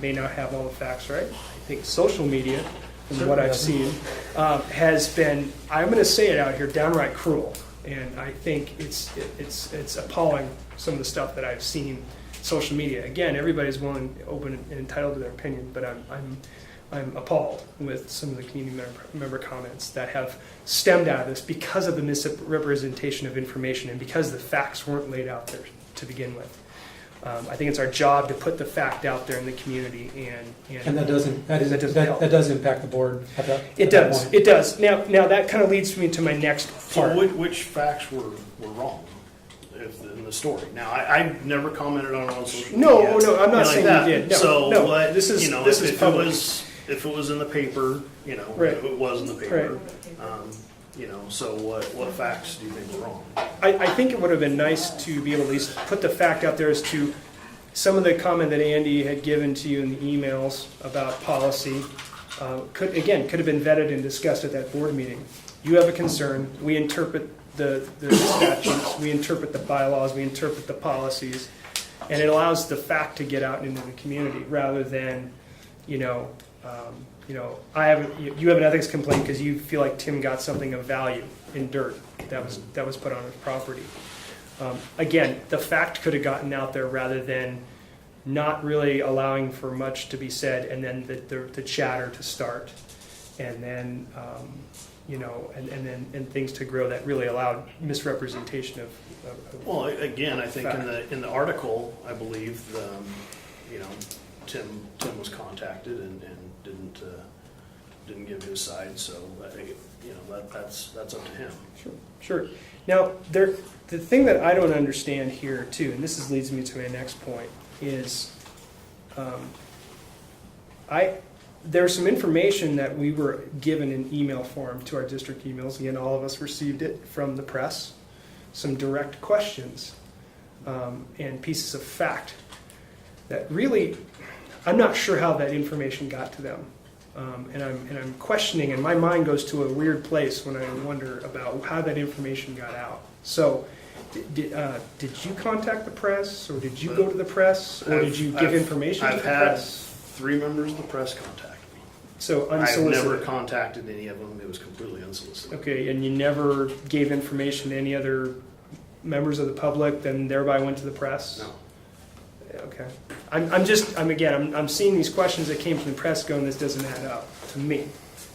may not have all the facts right. I think social media, from what I've seen, has been, I'm going to say it out here, downright cruel. And I think it's appalling, some of the stuff that I've seen social media. Again, everybody's willing, open, and entitled to their opinion, but I'm appalled with some of the community member comments that have stemmed out of this because of the misrepresentation of information and because the facts weren't laid out there to begin with. I think it's our job to put the fact out there in the community, and that does impact the board. It does. Now that kind of leads me to my next part. So which facts were wrong in the story? Now I never commented on social media. No, I'm not saying that. you did. No, so no, what, this is if public. If it was in the paper, Right. if it was in the paper, Right. so what facts do you think were wrong? I think it would have been nice to be able to at least put the fact out there as to some of the comment that Andy had given to you in the emails about policy. Could have been vetted and discussed at that board meeting. you have a concern, we interpret the statutes, we interpret the bylaws, we interpret the policies, and it allows the fact to get out into the community rather than, you know, you have an ethics complaint because you feel like Tim got something of value in dirt that was put on his property. Again, the fact could have gotten out there rather than not really allowing for much to be said, and then the chatter to start, and then you know, and then things to grow that really allowed misrepresentation of Well, again, I think fact. in the article, I believe, you know, Tim was contacted and didn't give his side, so I think, you know, that's up to him. Sure. Now, the thing that I don't understand here too, and this leads me to my next point, is there's some information that we were given in email form to our district emails. Again, all of us received it from the press. Some direct questions and pieces of fact that really, I'm not sure how that information got to them. And I'm questioning, and my mind goes to a weird place when I wonder about how that information got out. So, did you contact the press, or did you go to the press, or did you give information to the press? I've had 3 members of the press contact me. So I've unsolicited. never contacted any of them. It was completely unsolicited. Okay, and you never gave information to any other members of the public, then thereby went to the press? No. Okay. I'm seeing these questions that came from the press going, this doesn't add up to me,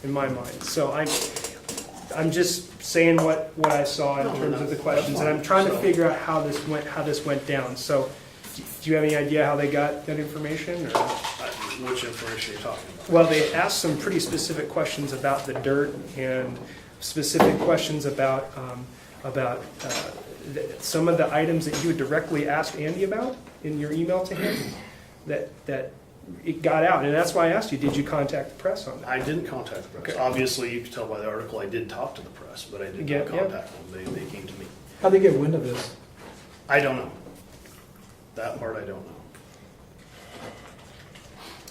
in my mind. So I'm just saying what I saw in terms of the questions, and I'm trying to figure out how this went down. So, do you have any idea how they got that information? Or? Which information are you talking about? Well, they asked some pretty specific questions about the dirt and specific questions about some of the items that you had directly asked Andy about in your email to him. That it got out, and that's why I asked you, did you contact the press on that? I didn't contact the press. Okay. Obviously, you can tell by the article I did talk to the press, but I did Yeah, not contact them. They came to me. How'd they get wind of this? I don't know. That part I don't know.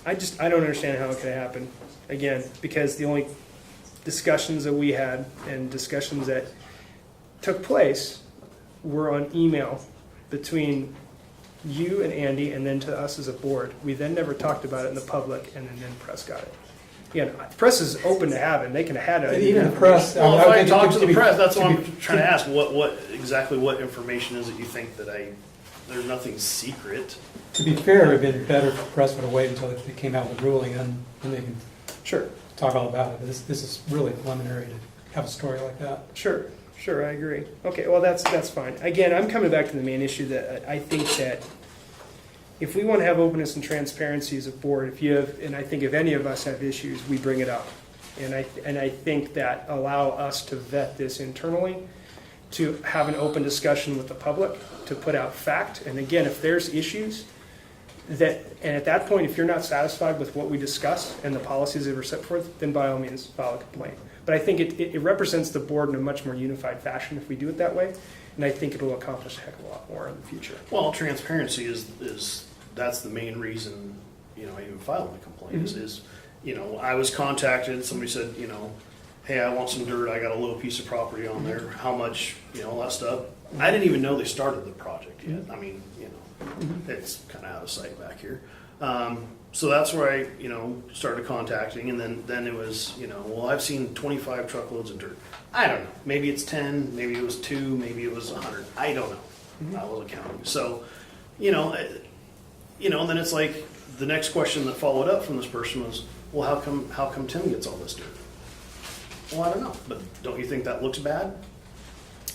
I don't understand how it could happen. Again, because the only discussions that we had and discussions that took place were on email between you and Andy, and then to us as a board. We then never talked about it in the public, and then press got it. Again, press is open to have it. They can have it. Even the press. Well, if I talk to the press, that's what to I'm trying to ask. What exactly what information is it you think that there's nothing secret? To be fair, it would have been better for the press would have waited until they came out with a ruling, and then they can Sure. talk all about it. This is really preliminary to have a story like that. Sure, I agree. Okay, well, that's fine. Again, I'm coming back to the main issue that I think that if we want to have openness and transparency as a board, and I think if any of us have issues, we bring it up. And I think that allow us to vet this internally, to have an open discussion with the public, to put out fact. And again, if there's issues, and at that point, if you're not satisfied with what we discussed and the policies that were set forth, then by all means, file a complaint. But I think it represents the board in a much more unified fashion if we do it that way, and I think it will accomplish a heck of a lot more in the future. Well, transparency is that's the main reason, you know, I even filed the complaint. Is you know, I was contacted. Somebody said, you know, hey, I want some dirt. I got a little piece of property on there. How much? You know, all that stuff. I didn't even know they started the project yet. I mean, you know, it's kind of out of sight back here. So that's where I, you know, started contacting, and then it was, you know, well, I've seen 25 truckloads of dirt. I don't know. Maybe it's 10. Maybe it was 2. Maybe it was 100. I don't know. I wasn't counting. So, you know, and then it's like the next question that followed up from this person was, well, how come Tim gets all this dirt? Well, I don't know. But don't you think that looks bad?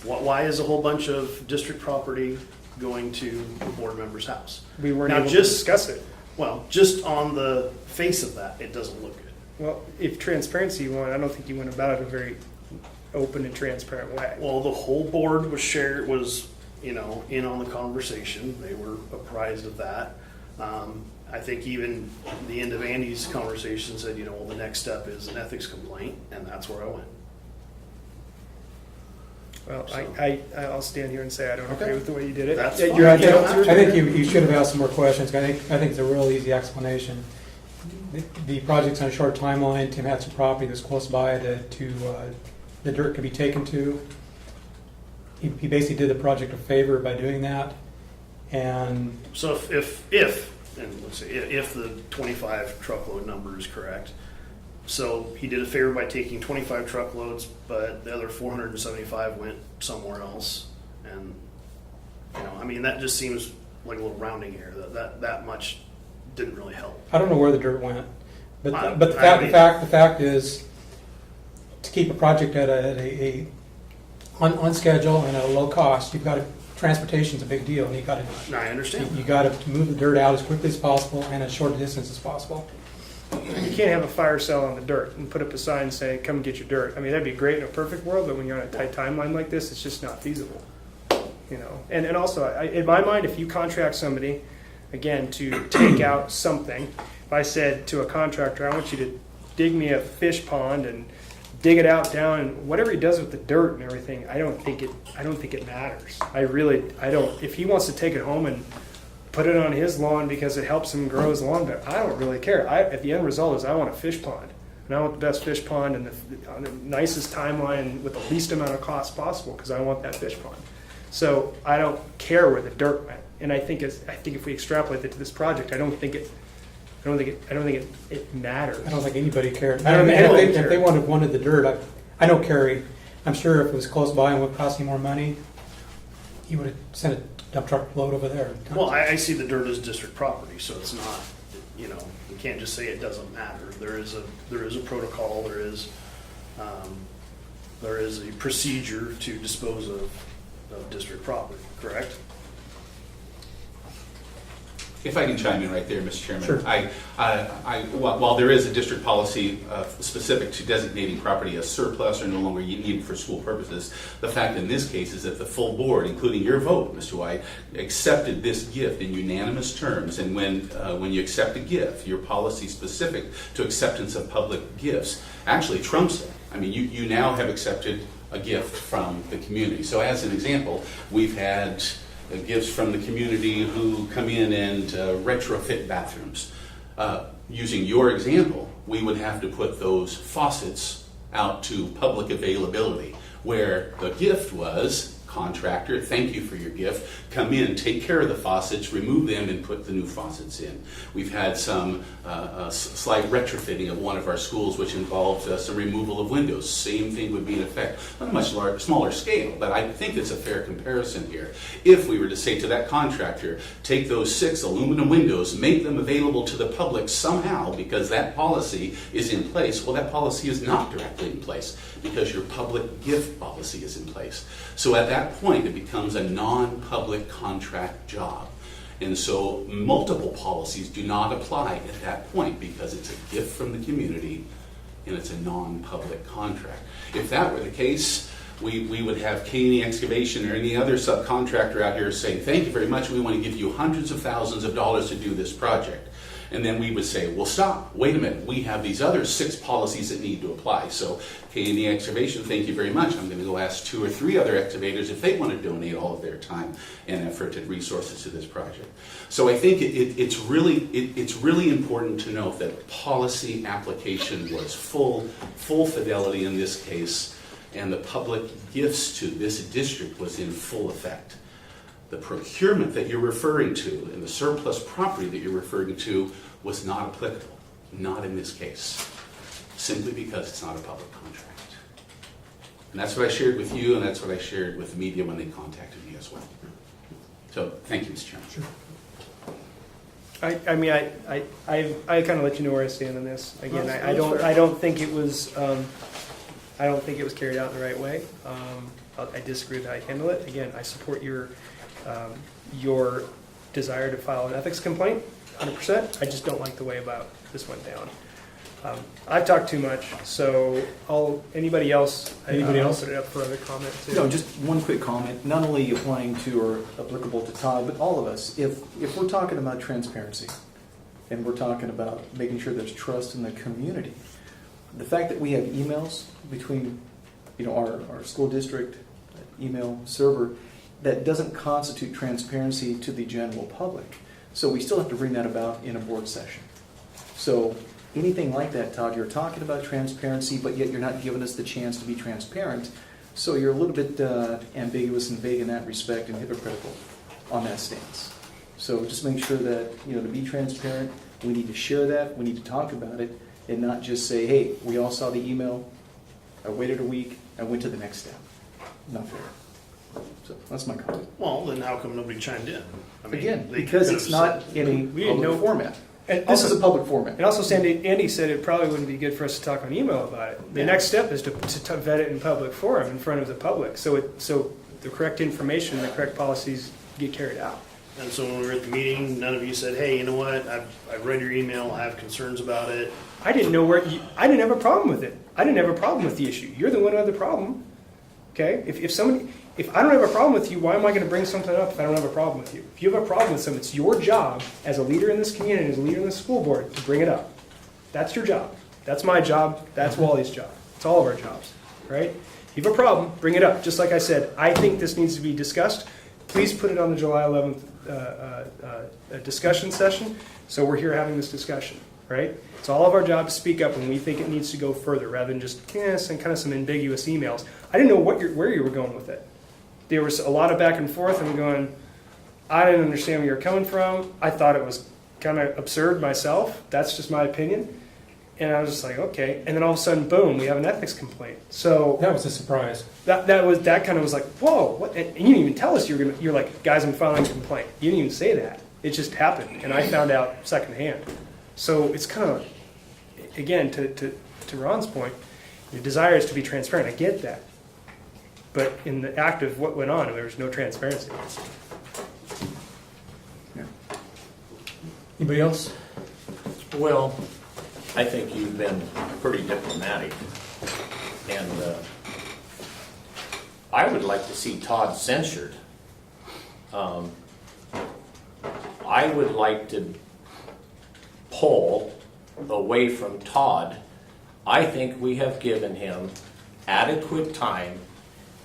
Why is a whole bunch of district property going to the board member's house? We weren't Now, able to just- discuss it. Well, just on the face of that, it doesn't look good. Well, if transparency you want, I don't think you went about it in a very open and transparent way. Well, the whole board was you know, in on the conversation. They were apprised of that. I think even the end of Andy's conversation said, you know, well, the next step is an ethics complaint, and that's where I went. Well, So- I'll stand here and say I don't Okay. agree with the way you did it. That's Yeah, fine. you're I entitled to. think you should have asked some more questions. I think it's a real easy explanation. The project's on a short timeline. Tim had some property that's close by to the dirt could be taken to. He basically did the project a favor by doing that. And So and let's say if the 25 truckload number is correct, so he did a favor by taking 25 truckloads, but the other 475 went somewhere else, and I mean that just seems like a little rounding error. That much didn't really help. I don't know where the dirt went, but I- but I mean- the fact is, to keep a project at a on schedule and at a low cost, you've got to, transportation's a big deal, and you I understand. got to move the dirt out as quickly as possible and as short a distance as possible. You can't have a fire sale on the dirt and put up a sign saying, come get your dirt. I mean, that'd be great in a perfect world, but when you're on a tight timeline like this, it's just not feasible. And also, in my mind, if you contract somebody, again, to take out something, if I said to a contractor, I want you to dig me a fish pond and dig it out down, and whatever he does with the dirt and everything, I don't think it matters. I don't. If he wants to take it home and put it on his lawn because it helps him grow his lawn better, I don't really care. At the end result is I want a fish pond, and I want the best fish pond and on the nicest timeline with the least amount of cost possible because I want that fish pond. So I don't care where the dirt went, and I think if we extrapolate it to this project, I don't think it matters. I don't think anybody cared. I don't think anyone If they cared. wanted the dirt, I know Kerry. I'm sure if it was close by and would cost him more money, he would have sent a dump truck load over there. Well, I see the dirt as district property, so it's not. You can't just say it doesn't matter. There is a protocol. There is a procedure to dispose of district property. Correct. If I can chime in right there, Mr. Chairman. Sure. While there is a district policy specific to designating property as surplus or no longer needed for school purposes, the fact in this case is that the full board, including your vote, Mr. White, accepted this gift in unanimous terms. And when you accept a gift, your policy specific to acceptance of public gifts actually trumps it. I mean, you now have accepted a gift from the community. So as an example, we've had gifts from the community who come in and retrofit bathrooms. Using your example, we would have to put those faucets out to public availability, where the gift was, contractor, thank you for your gift, come in, take care of the faucets, remove them, and put the new faucets in. We've had some slight retrofitting of one of our schools, which involved some removal of windows. Same thing would be in effect on a much smaller scale, but I think it's a fair comparison here. If we were to say to that contractor, take those 6 aluminum windows, make them available to the public somehow because that policy is in place, well, that policy is not directly in place because your public gift policy is in place. So at that point, it becomes a non-public contract job. And so multiple policies do not apply at that point because it's a gift from the community and it's a non-public contract. If that were the case, we would have K&E Excavation or any other subcontractor out here saying, thank you very much, we want to give you hundreds of thousands of dollars to do this project. And then we would say, well, stop, wait a minute, we have these other 6 policies that need to apply. So K&E Excavation, thank you very much. I'm going to go ask 2 or 3 other excavators if they want to donate all of their time and effort and resources to this project. So I think it's really important to note that policy application was full fidelity in this case, and the public gifts to this district was in full effect. The procurement that you're referring to and the surplus property that you're referring to was not applicable, not in this case, simply because it's not a public contract. And that's what I shared with you, and that's what I shared with the media when they contacted me as well. So, thank you, Mr. Chairman. Sure. I mean, I kind of let you know where I stand on this. Again, I don't think it was carried out in the right way. I disagree with how you handle it. Again, I support your desire to file an ethics complaint, 100%. I just don't like the way about this went down. I've talked too much, so anybody else? Anybody else? I'll put it up for other comment too. No, just one quick comment, not only applying to or applicable to Todd, but all of us. If we're talking about transparency and we're talking about making sure there's trust in the community, the fact that we have emails between our school district email server, that doesn't constitute transparency to the general public. So we still have to bring that about in a board session. So anything like that, Todd, you're talking about transparency, but yet you're not giving us the chance to be transparent. So you're a little bit ambiguous and vague in that respect and hypocritical on that stance. So just make sure that, to be transparent, we need to share that, we need to talk about it, and not just say, hey, we all saw the email, I waited a week, I went to the next step. Not fair. So that's my comment. Well, then how come nobody chimed in? I mean, Again, they because could it's have not said- in a We didn't public know- format. And This is also, a public format. and also Andy said it probably wouldn't be good for us to talk on email about it. The Yeah. next step is to vet it in public forum in front of the public, so the correct information, the correct policies get carried out. And so when we were at the meeting, none of you said, hey, you know what, I've read your email, I have concerns about it. I didn't know I didn't have a problem with it. I didn't have a problem with the issue. You're the one who had the problem. Okay? If I don't have a problem with you, why am I going to bring something up if I don't have a problem with you? If you have a problem with something, it's your job as a leader in this community, as a leader in the school board, to bring it up. That's your job. That's my job. That's Wally's job. It's all of our jobs, right? If you have a problem, bring it up. Just like I said, I think this needs to be discussed. Please put it on the July 11th discussion session, so we're here having this discussion, right? It's all of our job to speak up when we think it needs to go further, rather than just some ambiguous emails. I didn't know where you were going with it. There was a lot of back and forth, and going, I didn't understand where you're coming from. I thought it was kind of absurd myself. That's just my opinion. And I was just like, okay. And then all of a sudden, boom, we have an ethics complaint. So That was a surprise. that kind of was like, whoa, what? And you didn't even tell us you're like, guys, I'm filing a complaint. You didn't even say that. It just happened, and I found out secondhand. So it's kind of, again, to Ron's point, your desire is to be transparent. I get that. But in the act of what went on, there was no transparency. Anybody else? Well, I think you've been pretty diplomatic, and I would like to see Todd censured. I would like to pull away from Todd. I think we have given him adequate time,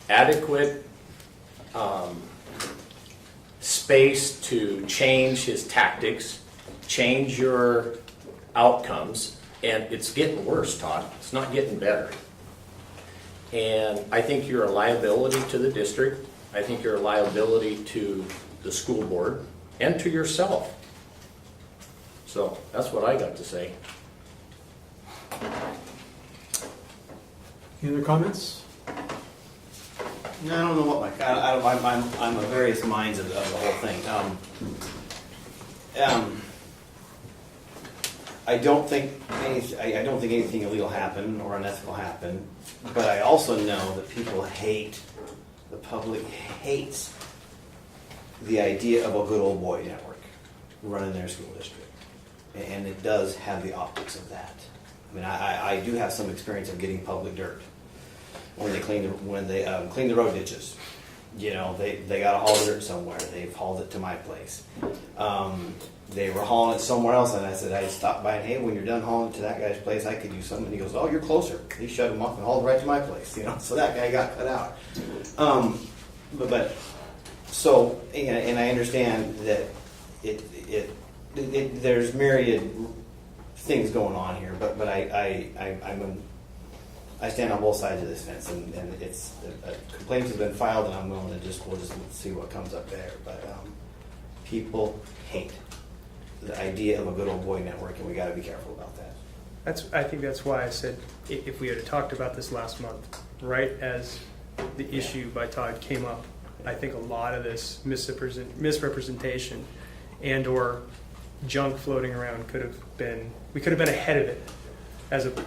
adequate space to change his tactics, change your outcomes, and it's getting worse, Todd. It's not getting better. And I think you're a liability to the district. I think you're a liability to the school board and to yourself. So that's what I got to say. Any other comments? No, I don't know what I'm of various minds of the whole thing. I don't think anything illegal happened or unethical happened, but I also know that the public hates the idea of a good old boy network running their school district, and it does have the optics of that. I mean, I do have some experience of getting public dirt when they clean the road ditches. You know, they got to haul dirt somewhere. They've hauled it to my place. They were hauling it somewhere else, and I said, I stopped by and, hey, when you're done hauling it to that guy's place, I could use something. And he goes, oh, you're closer. He shut him off and hauled right to my place. You know, so that guy got cut out. So, and I understand that there's myriad things going on here, but I stand on both sides of this fence, and it's complaints have been filed, and I'm willing to we'll just see what comes up there. But people hate the idea of a good old boy network, and we got to be careful about that. I think that's why I said if we had talked about this last month, right as the issue by Todd came up, I think a lot of this misrepresentation and or junk floating around we could have been ahead of it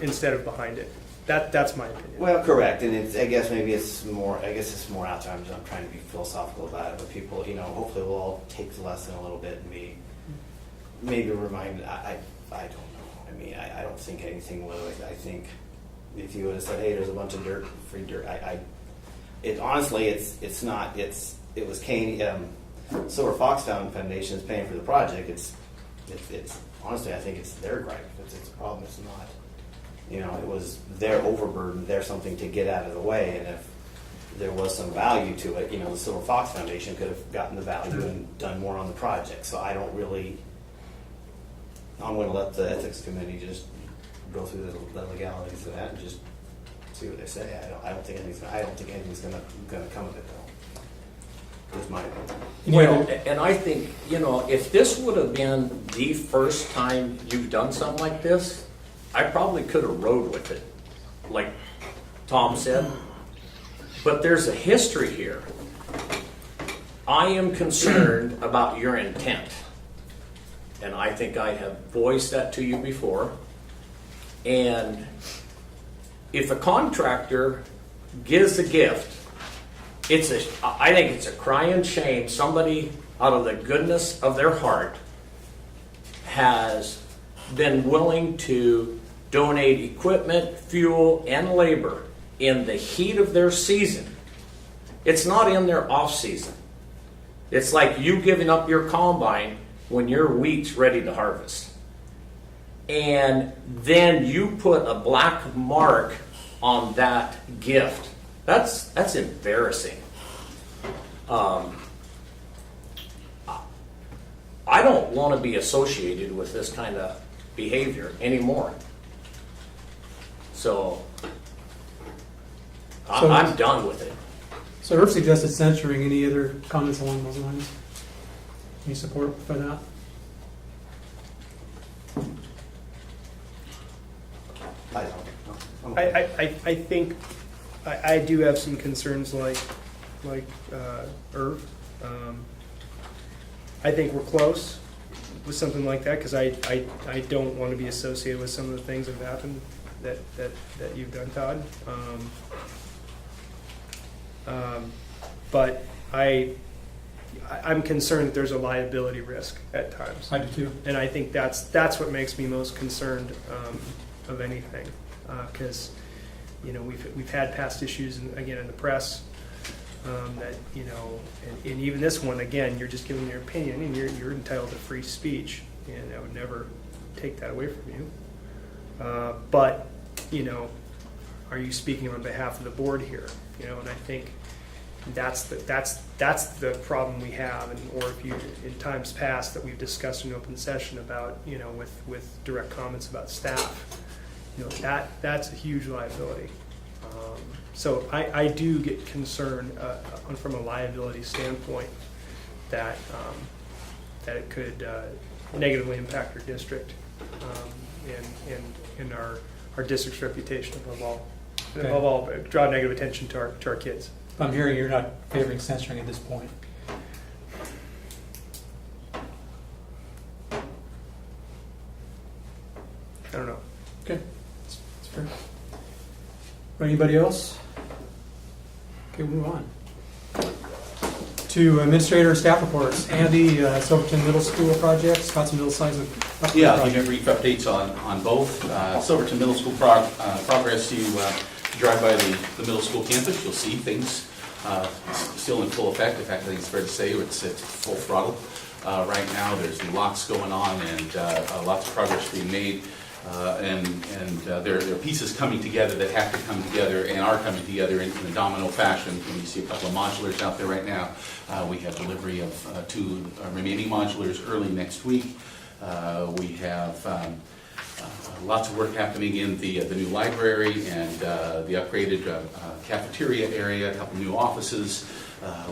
instead of behind it. That's my opinion. Well, correct, and I guess it's more out there. I'm trying to be philosophical about it, but people, hopefully we'll all take the lesson a little bit and be maybe reminded. I don't know. I mean, I don't think anything will. I think if you would have said, hey, there's a bunch of free dirt, honestly, it's not. It was Kane, Silver Fox Foundation is paying for the project. It's honestly, I think it's their gripe. It's a problem. It's not. It was their overburden, their something to get out of the way, and if there was some value to it, the Silver Fox Foundation could have gotten the value and done more on the project. So I'm going to let the ethics committee just go through the legalities of that and just see what they say. I don't think anything's gonna come of it though. Just my opinion. Well, and I think, if this would have been the first time you've done something like this, I probably could have rode with it, like Tom said. But there's a history here. I am concerned about your intent. And I think I have voiced that to you before. And if a contractor gives a gift, I think it's a crying shame somebody out of the goodness of their heart has been willing to donate equipment, fuel, and labor in the heat of their season. It's not in their off season. It's like you giving up your combine when your wheat's ready to harvest. And then you put a black mark on that gift. That's embarrassing. I don't want to be associated with this kind of behavior anymore. So I'm done with it. So Irv suggested censoring. Any other comments along those lines? Any support for that? I don't. I think I do have some concerns like Irv. I think we're close with something like that because I don't want to be associated with some of the things that have happened that you've done, Todd. But I'm concerned that there's a liability risk at times. I do too. And I think that's what makes me most concerned of anything, because we've had past issues again in the press that and even this one again, you're just giving your opinion and you're entitled to free speech, and I would never take that away from you. But are you speaking on behalf of the board here? And I think that's the problem we have, or if you in times past that we've discussed in open session about with direct comments about staff, that's a huge liability. So I do get concerned from a liability standpoint that it could negatively impact our district and our district's reputation above all. Okay. Above all, draw negative attention to our kids. I'm hearing you're not favoring censoring at this point. I don't know. Okay, that's fair. Anybody else? Okay, we'll move on to administrator and staff reports. Andy, Silverton Middle School project, Scottsville Middle Size of Yeah, I'll give you brief updates on both. Silverton Middle School progress. You drive by the middle school campus, you'll see things still in full effect. In fact, I think it's fair to say it's full throttle right now. There's lots going on and lots of progress being made. And there are pieces coming together that have to come together and are coming together in a domino fashion. And you see a couple of modulars out there right now. We have delivery of 2 remaining modulars early next week. We have lots of work happening in the new library and the upgraded cafeteria area, a couple new offices.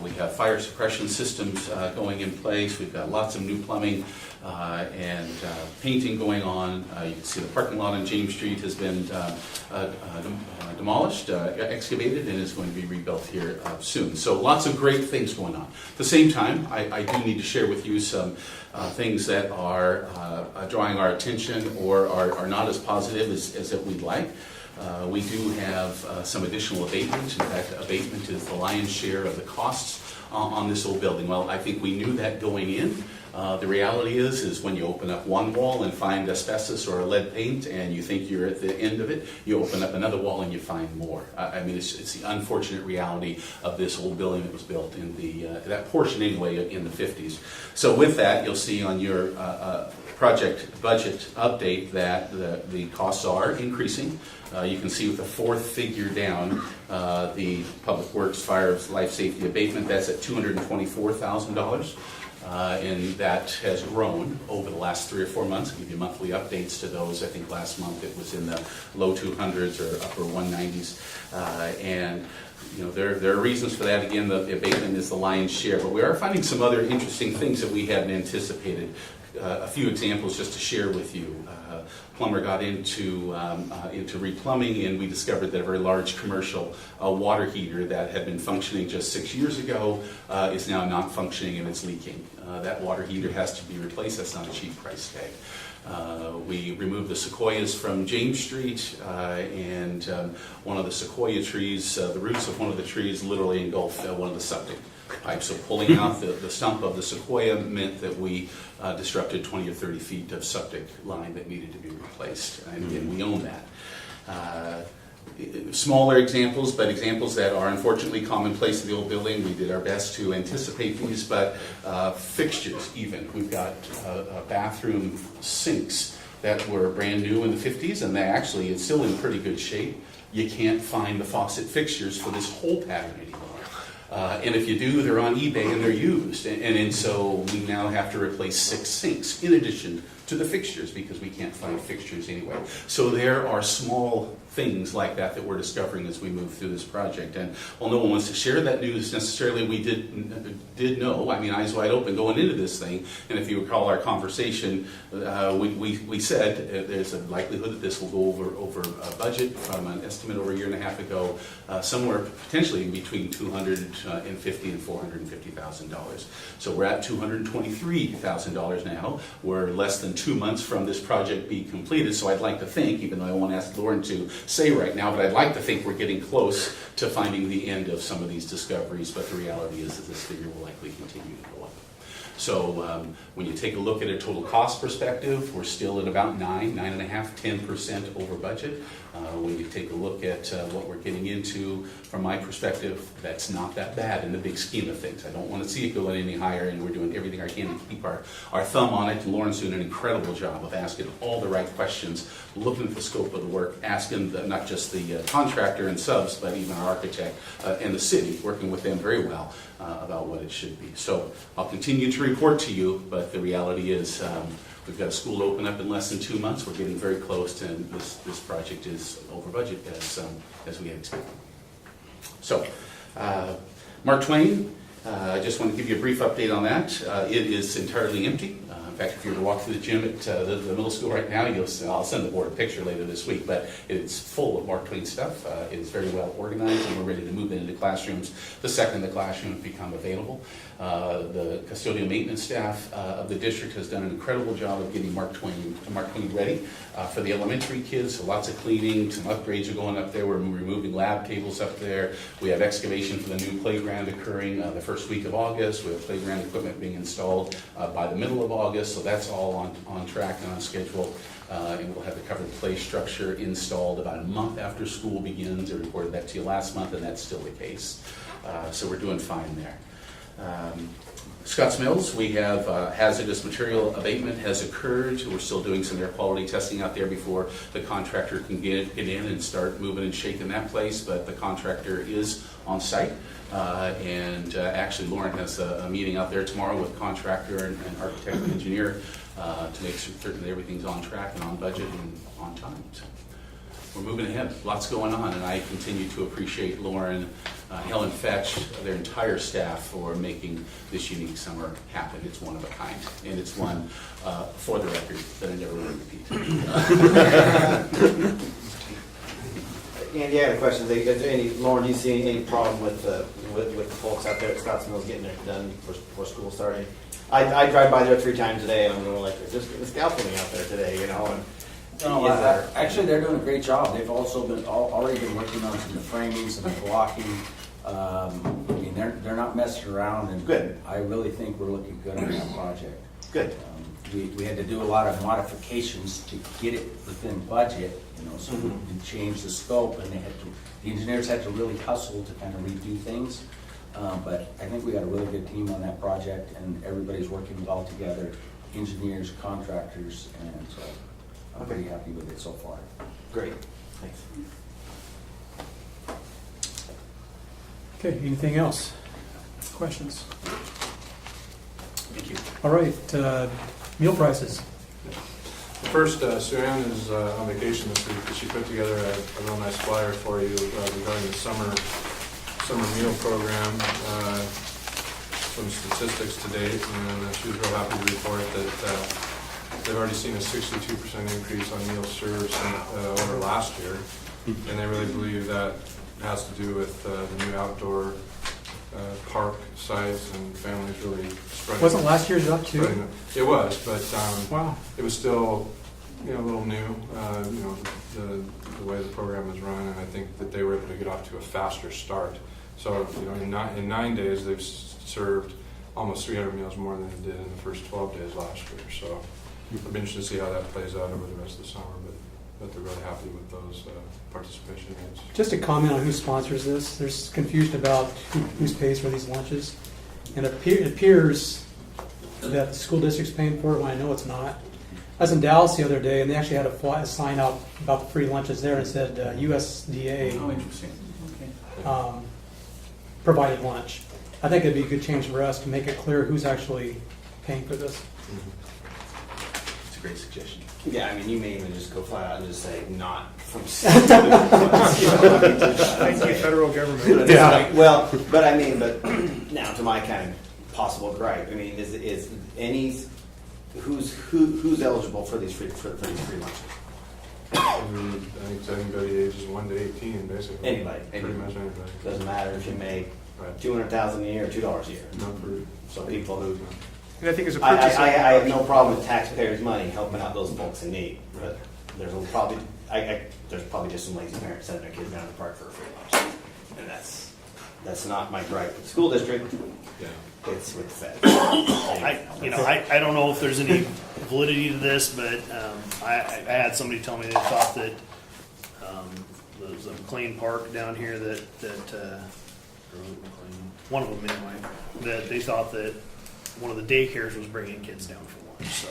We have fire suppression systems going in place. We've got lots of new plumbing and painting going on. You can see the parking lot on James Street has been demolished, excavated, and is going to be rebuilt here soon. So lots of great things going on. At the same time, I do need to share with you some things that are drawing our attention or are not as positive as that we'd like. We do have some additional abatement. In fact, abatement is the lion's share of the costs on this old building. Well, I think we knew that going in. The reality is when you open up one wall and find asbestos or lead paint and you think you're at the end of it, you open up another wall and you find more. I mean, it's the unfortunate reality of this old building that was built in that portion anyway, in the 50s. So with that, you'll see on your project budget update that the costs are increasing. You can see with the 4th figure down, the Public Works Fire Life Safety Abatement, that's at $224,000. and that has grown over the last 3 or 4 months. I'll give you monthly updates to those. I think last month it was in the low 200s or upper 190s. And you know, there are reasons for that. Again, the abatement is the lion's share, but we are finding some other interesting things that we hadn't anticipated. A few examples just to share with you. Plumber got into replumbing, and we discovered that a very large commercial water heater that had been functioning just 6 years ago is now not functioning and it's leaking. That water heater has to be replaced. That's not a cheap price tag. We removed the sequoias from James Street, and one of the sequoia trees, the roots of one of the trees literally engulfed one of the septic pipes. So pulling out the stump of the sequoia meant that we disrupted 20 or 30 feet of septic line that needed to be replaced. And again, we own that. Smaller examples, but examples that are unfortunately commonplace in the old building. We did our best to anticipate these, but fixtures even. We've got bathroom sinks that were brand new in the 50s, and they actually, it's still in pretty good shape. You can't find the faucet fixtures for this whole pattern anymore. And if you do, they're on eBay and they're used. And so we now have to replace 6 sinks in addition to the fixtures because we can't find fixtures anyway. So there are small things like that that we're discovering as we move through this project. And while no one wants to share that news necessarily, we did know, I mean, eyes wide open going into this thing. And if you recall our conversation, we said there's a likelihood that this will go over budget from an estimate over a year and a half ago, somewhere potentially between $250,000 and $450,000. So we're at $223,000 now. We're less than 2 months from this project being completed. So I'd like to think, even though I won't ask Lauren to say right now, but I'd like to think we're getting close to finding the end of some of these discoveries, but the reality is that this figure will likely continue to go up. So when you take a look at a total cost perspective, we're still at about 9.5%, 10% over budget. When you take a look at what we're getting into, from my perspective, that's not that bad in the big scheme of things. I don't want to see it go any higher, and we're doing everything I can to keep our thumb on it. And Lauren's doing an incredible job of asking all the right questions, looking at the scope of the work, asking not just the contractor and subs, but even our architect and the city, working with them very well about what it should be. So I'll continue to report to you, but the reality is we've got a school to open up in less than 2 months. We're getting very close, and this project is over budget as we had expected. So, Mark Twain, I just want to give you a brief update on that. It is entirely empty. In fact, if you were to walk through the gym at the middle school right now, I'll send the board a picture later this week, but it's full of Mark Twain stuff. It is very well organized, and we're ready to move it into classrooms the second the classrooms become available. The custodial maintenance staff of the district has done an incredible job of getting Mark Twain ready for the elementary kids. So lots of cleaning, some upgrades are going up there. We're removing lab tables up there. We have excavation for the new playground occurring the first week of August. We have playground equipment being installed by the middle of August. So that's all on track and on schedule. And we'll have the covered play structure installed about a month after school begins. I reported that to you last month, and that's still the case. So we're doing fine there. Scotts Mills, we have hazardous material abatement has occurred. We're still doing some air quality testing out there before the contractor can get in and start moving and shaking that place, but the contractor is on site. And actually Lauren has a meeting out there tomorrow with contractor and architect and engineer to make certain that everything's on track and on budget and on time. So we're moving ahead. Lots going on, and I continue to appreciate Lauren, Helen Fetch, their entire staff for making this unique summer happen. It's one of a kind, and it's one, for the record, that I never will repeat. Andy, I had a question. Lauren, do you see any problem with the folks out there at Scotts Mills getting it done before school starting? I drive by there 3 times a day, and I'm going like, there's scaffolding out there today, you know. And no, actually, they're doing a great job. They've also already been working on some of the framings and the blocking. I mean, they're not messing around, and good. I really think we're looking good on that project. Good. We had to do a lot of modifications to get it within budget, you know, so we can change the scope, and the engineers had to really hustle to kind of redo things. But I think we got a really good team on that project, and everybody's working well together, engineers, contractors, and so I'm pretty happy with it so far. Great. Thanks. Okay, anything else? Questions? Thank you. All right, meal prices. First, Sue-Ann is on vacation this week, but she put together a real nice flyer for you regarding the summer meal program. Some statistics to date, and she was real happy to report that they've already seen a 62% increase on meals served over last year, and they really believe that has to do with the new outdoor park sites and families really spreading. Wasn't last year's up too? It was, but Wow. it was still, a little new. The way the program is run, and I think that they were able to get off to a faster start. So, in 9 days, they've served almost 300 meals more than they did in the first 12 days last year. So, I'm interested to see how that plays out over the rest of the summer, but they're really happy with those participation rates. Just a comment on who sponsors this. There's confusion about who pays for these lunches. And it appears that the school district's paying for it when I know it's not. I was in Dallas the other day, and they actually had a sign out about the free lunches there and said USDA Oh, interesting. Okay. Provided lunch. I think it'd be a good change for us to make it clear who's actually paying for this. It's a great suggestion. Yeah, I mean, you may even just go flat out and just say not from. Thank you, federal government. Yeah. Well, but now to my kind of possible gripe. I mean, is any who's eligible for these free lunches? I think it's anybody ages 1 to 18, basically. Anybody. Pretty much anybody. Doesn't matter if you make Right. $200,000 a year or $2 a year. Not for So people who And I think as a I purchase. have no problem with taxpayers' money helping out those folks in need, but there's probably just some lazy parents sending their kids down to the park for a free lunch, and that's not my gripe with the school district. yeah. It's with the Fed. I don't know if there's any validity to this, but I had somebody tell me they thought that there's a McLean Park down here that or McLean, one of them anyway, that they thought that one of the daycares was bringing kids down for lunch. So,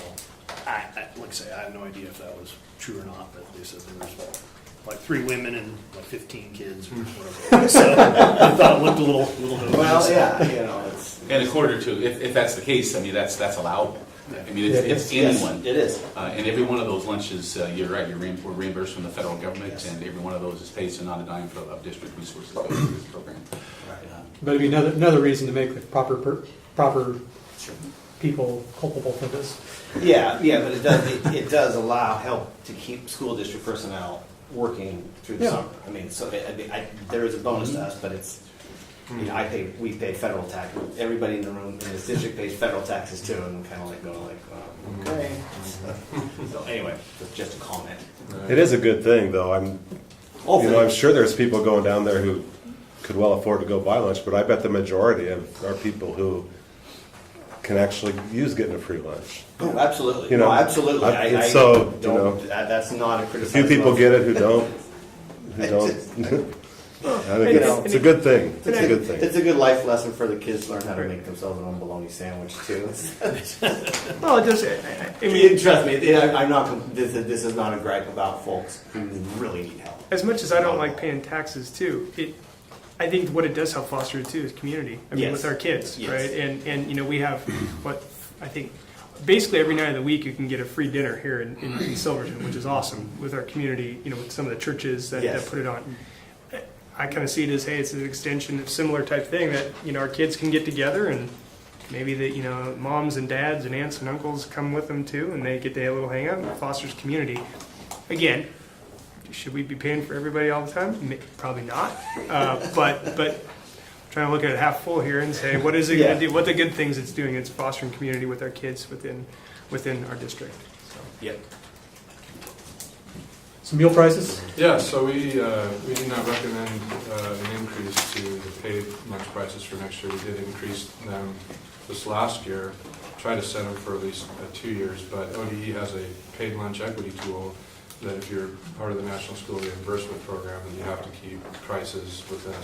like I say, I have no idea if that was true or not, but they said there was like 3 women and like 15 kids or whatever. So I thought it looked a little. Well, yeah, it's And according to, if that's the case, I mean, that's allowable. I mean, it's anyone. It is. And every one of those lunches, you're right, we're reimbursed from the federal government, Yes. and every one of those is paid, so not a dime of district resources goes to this program. But it'd be another reason to make the proper people culpable for this. Yeah, but it does allow help to keep school district personnel working through the Yeah. summer. I mean, so there is a bonus to us, but it's we pay federal tax. Everybody in the room in this district pays federal taxes too, and I'm kind of like going like, oh, okay. So anyway, that's just a comment. It is a good thing, though. I'm sure there's people going down there who could well afford to go buy lunch, but I bet the majority are people who can actually use getting a free lunch. Oh, absolutely. No, absolutely. That's not a A criticism. few people get it who don't. I think it's a good thing. It's a good thing. It's a good life lesson for the kids to learn how to make themselves an own bologna sandwich too. Well, it does. I mean, Trust me, I'm not. This is not a gripe about folks who really need help. as much as I don't like paying taxes too, I think what it does help foster too is community. I mean, Yes. with our kids, Yes. right? And we have what I think basically every night of the week you can get a free dinner here in Silverton, which is awesome with our community. With some of the churches that Yes. put it on. I kind of see it as, hey, it's an extension of similar type thing that our kids can get together and maybe the moms and dads and aunts and uncles come with them too, and they get to have a little hangout. It fosters community. Again, should we be paying for everybody all the time? Probably not. But trying to look at it half full here and say, what is it going to do? What the good things it's doing? It's fostering community with our kids within our district. So. Yep. Some meal prices? Yeah, so we do not recommend an increase to the paid lunch prices for next year. We did increase them this last year, try to set them for at least 2 years, but ODE has a paid lunch equity tool that if you're part of the National School Reimbursement Program, then you have to keep prices within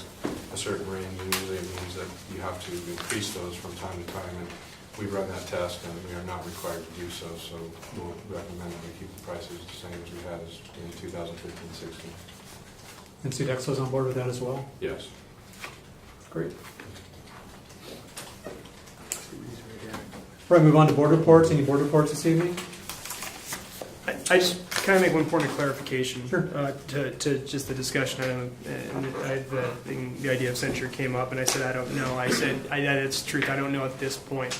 a certain range, and usually it means that you have to increase those from time to time. And we run that test, and we are not required to do so, so we'll recommend that we keep the prices the same as we had in 2015-16. And Sudexo's on board with that as well? Yes. Great. Right, move on to board reports. Any board reports this evening? I just kind of make one point of clarification Sure. to just the discussion item. And the idea of censure came up, and I said, I don't know. I said, it's the truth. I don't know at this point.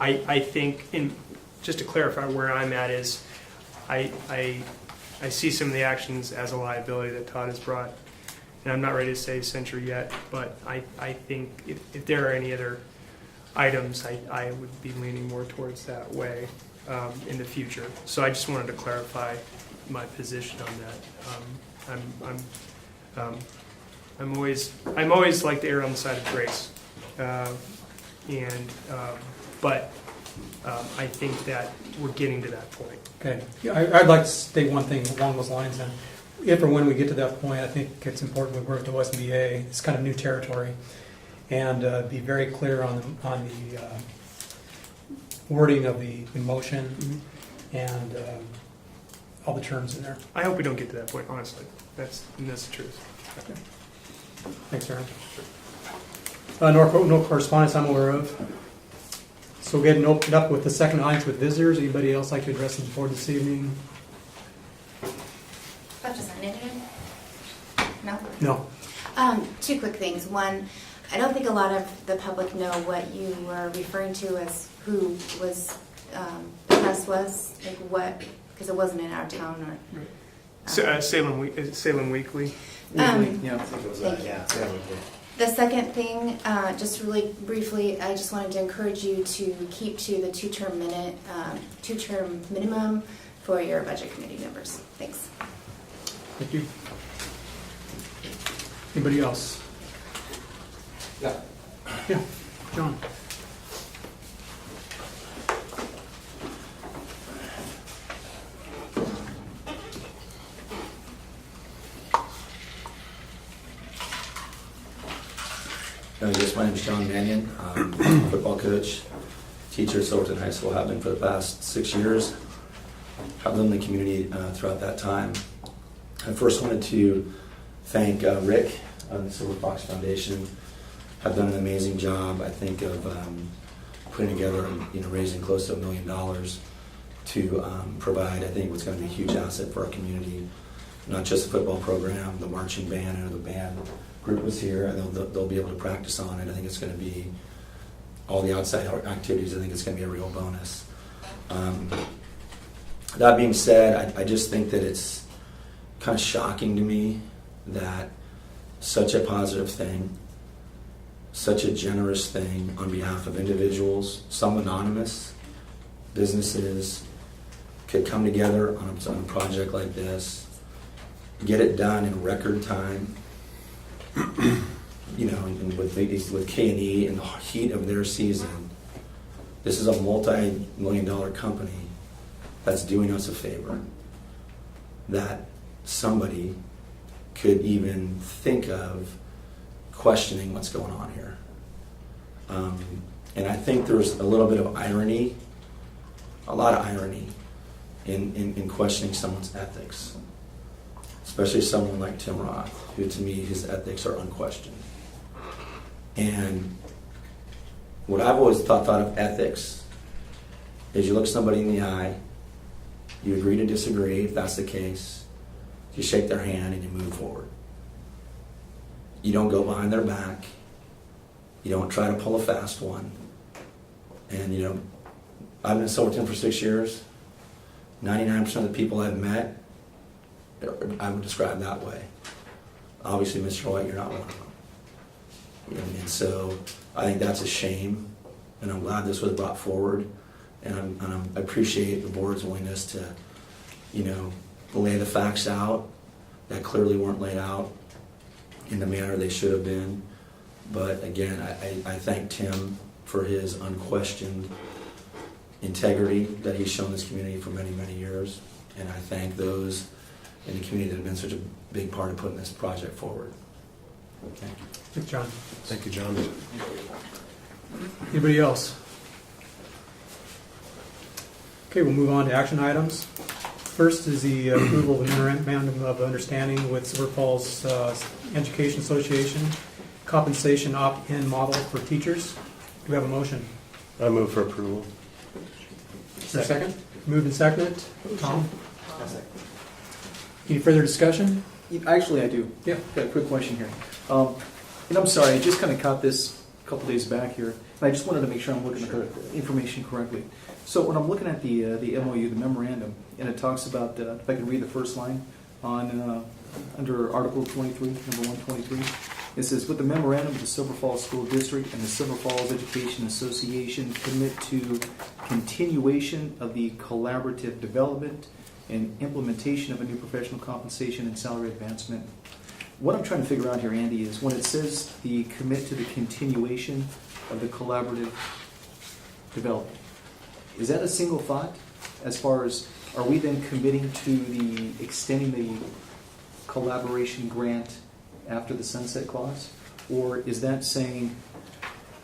I think, just to clarify where I'm at is, I see some of the actions as a liability that Todd has brought. And I'm not ready to say censure yet, but I think if there are any other items, I would be leaning more towards that way in the future. So I just wanted to clarify my position on that. I'm always like to err on the side of grace, but I think that we're getting to that point. Okay. Yeah, I'd like to state one thing along those lines then. If or when we get to that point, I think it's important we work with the OSBA. It's kind of new territory. And be very clear on the wording of the motion and all the terms in there. I hope we don't get to that point, honestly. That's the truth. Thanks, Aaron. No correspondence I'm aware of. So we'll get opened up with the second audience with visitors. Anybody else like to address the board this evening? Representative? No? No. Two quick things. One, I don't think a lot of the public know what you were referring to as who was, the press was, like what, because it wasn't in our town or. Salem Weekly. Yeah. Thank you. The second thing, just really briefly, I just wanted to encourage you to keep to the two-term minimum for your budget committee members. Thanks. Thank you. Anybody else? Yeah. Yeah, John. Yes, my name is John Mannion. I'm a football coach, teacher at Silverton High School, have been for the past 6 years. Have lived in the community throughout that time. I first wanted to thank Rick of the Silver Fox Foundation. Have done an amazing job, I think, of putting together and raising close to $1 million to provide, I think, what's going to be a huge asset for our community. Not just the football program, the marching band, and the band group was here, and they'll be able to practice on it. I think it's going to be all the outside activities. I think it's going to be a real bonus. That being said, I just think that it's kind of shocking to me that such a positive thing, such a generous thing on behalf of individuals, some anonymous, businesses, could come together on a project like this, get it done in record time, and with K&E in the heat of their season. This is a multi-million-dollar company that's doing us a favor, that somebody could even think of questioning what's going on here. And I think there's a little bit of irony, a lot of irony, in questioning someone's ethics, especially someone like Tim Roth, who to me, his ethics are unquestioned. And what I've always thought of ethics is you look somebody in the eye, you agree to disagree if that's the case, you shake their hand and you move forward. You don't go behind their back, you don't try to pull a fast one. And I've been in Silverton for 6 years. 99% of the people I've met, I would describe that way. Obviously, Mr. White, you're not one of them. And so I think that's a shame, and I'm glad this was brought forward, and I appreciate the board's willingness to, lay the facts out that clearly weren't laid out in the manner they should have been. But again, I thank Tim for his unquestioned integrity that he's shown this community for many, many years, and I thank those in the community that have been such a big part of putting this project forward. Thank you. Thanks, John. Thank you, John. Anybody else? Okay, we'll move on to action items. First is the approval of a memorandum of understanding with Silver Falls Education Association, compensation opt-in model for teachers. Do we have a motion? I move for approval. Second. Moved and seconded. Tom? Any further discussion? Actually, I do. Yeah. Got a quick question here. And I'm sorry, I just kind of caught this a couple days back here, and I just wanted to make sure I'm looking at the information correctly. So when I'm looking at the MOU, the memorandum, and it talks about, if I can read the first line on under Article 23, number 123, it says, "With the memorandum of the Silver Falls School District and the Silver Falls Education Association commit to continuation of the collaborative development and implementation of a new professional compensation and salary advancement." What I'm trying to figure out here, Andy, is when it says the commit to the continuation of the collaborative development, is that a single thought as far as, are we then committing to the extending the collaboration grant after the sunset clause? Or is that saying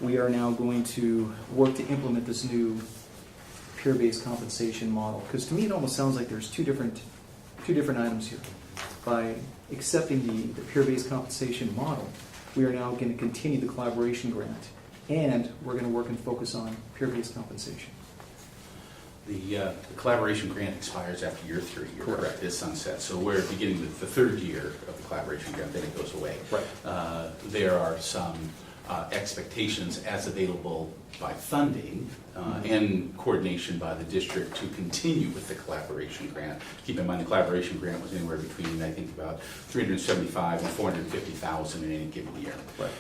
we are now going to work to implement this new peer-based compensation model? Because to me, it almost sounds like there's two different items here. By accepting the peer-based compensation model, we are now going to continue the collaboration grant, and we're going to work and focus on peer-based compensation. The collaboration grant expires after year 3. You're correct. It's sunset. So we're beginning the third year of the collaboration grant, then it goes away. Right. There are some expectations as available by funding and coordination by the district to continue with the collaboration grant. Keep in mind the collaboration grant was anywhere between, I think, about $375,000 and $450,000 in any given year. Right.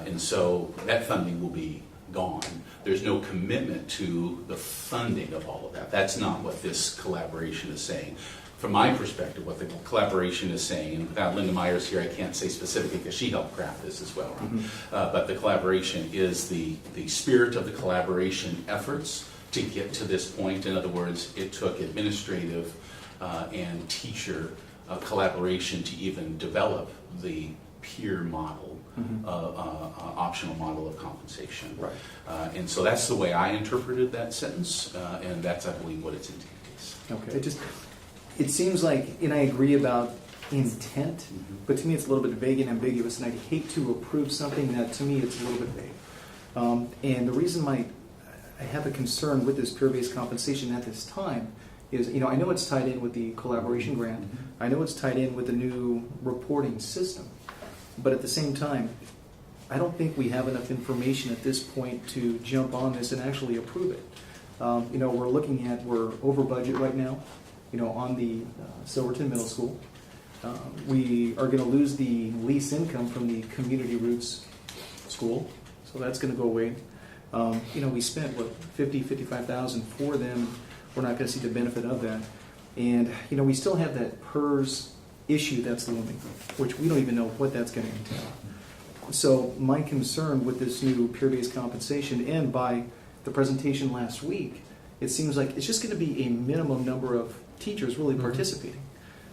And so that funding will be gone. There's no commitment to the funding of all of that. That's not what this collaboration is saying. From my perspective, what the collaboration is saying, and without Linda Myers here, I can't say specifically because she helped craft this as well, right? But the collaboration is the spirit of the collaboration efforts to get to this point. In other words, it took administrative and teacher collaboration to even develop the peer model, optional model of compensation. Right. And so that's the way I interpreted that sentence, and that's, I believe, what its intent is. Okay. It seems like, and I agree about intent, but to me it's a little bit vague and ambiguous, and I'd hate to approve something that to me it's a little bit vague. And the reason I have a concern with this peer-based compensation at this time is, I know it's tied in with the collaboration grant. I know it's tied in with the new reporting system. But at the same time, I don't think we have enough information at this point to jump on this and actually approve it. We're over budget right now, on the Silverton Middle School. We are going to lose the lease income from the Community Roots School, so that's going to go away. We spent, $55,000 for them. We're not going to see the benefit of that. And, we still have that PERS issue that's looming, which we don't even know what that's going to entail. So my concern with this new peer-based compensation, and by the presentation last week, it seems like it's just going to be a minimum number of teachers really participating.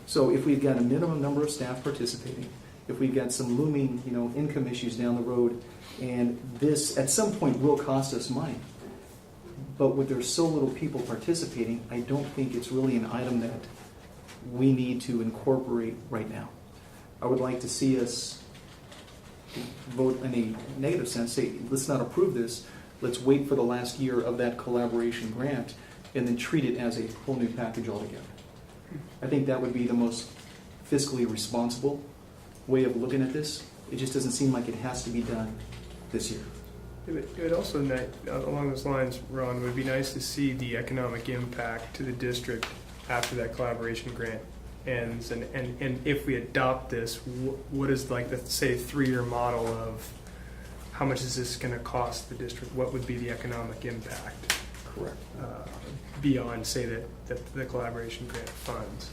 So if we've got a minimum number of staff participating, if we've got some looming, income issues down the road, and this at some point will cost us money, but with there's so little people participating, I don't think it's really an item that we need to incorporate right now. I would like to see us vote in a negative sense, say, let's not approve this, let's wait for the last year of that collaboration grant, and then treat it as a whole new package altogether. I think that would be the most fiscally responsible way of looking at this. It just doesn't seem like it has to be done this year. It would also, along those lines, Ron, it would be nice to see the economic impact to the district after that collaboration grant ends, and if we adopt this, what is the 3-year model of how much is this going to cost the district? What would be the economic impact? Correct. Beyond, say, that the collaboration grant funds.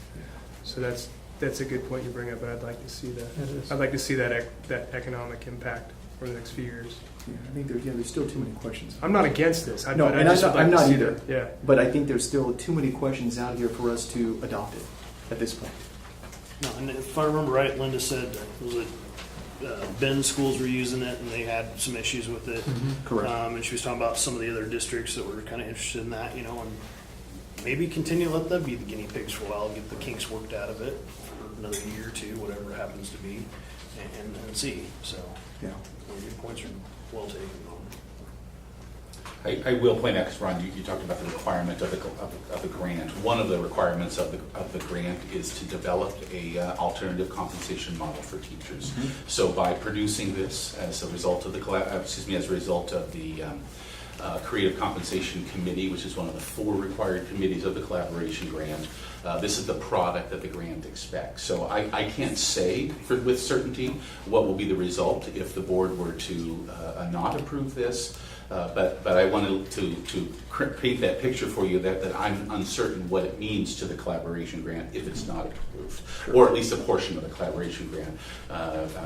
So that's a good point you bring up. But I'd like to see that economic impact for the next few years. Yeah, I think there's still too many questions. I'm not against this. I'm not either. Yeah. But I think there's still too many questions out here for us to adopt it at this point. No, and if I remember right, Linda said, was it Bend schools were using it and they had some issues with it. Correct. And she was talking about some of the other districts that were kind of interested in that, and maybe continue to let them be the guinea pigs for a while, get the kinks worked out of it for another year or two, whatever it happens to be, and see. So, yeah, your points are well taken. I will point out, because Ron, you talked about the requirement of the grant. One of the requirements of the grant is to develop a alternative compensation model for teachers. So by producing this as a result of the Creative Compensation Committee, which is one of the 4 required committees of the collaboration grant, this is the product that the grant expects. So I can't say with certainty what will be the result if the board were to not approve this. But I wanted to paint that picture for you that I'm uncertain what it means to the collaboration grant if it's not approved, or at least a portion of the collaboration grant,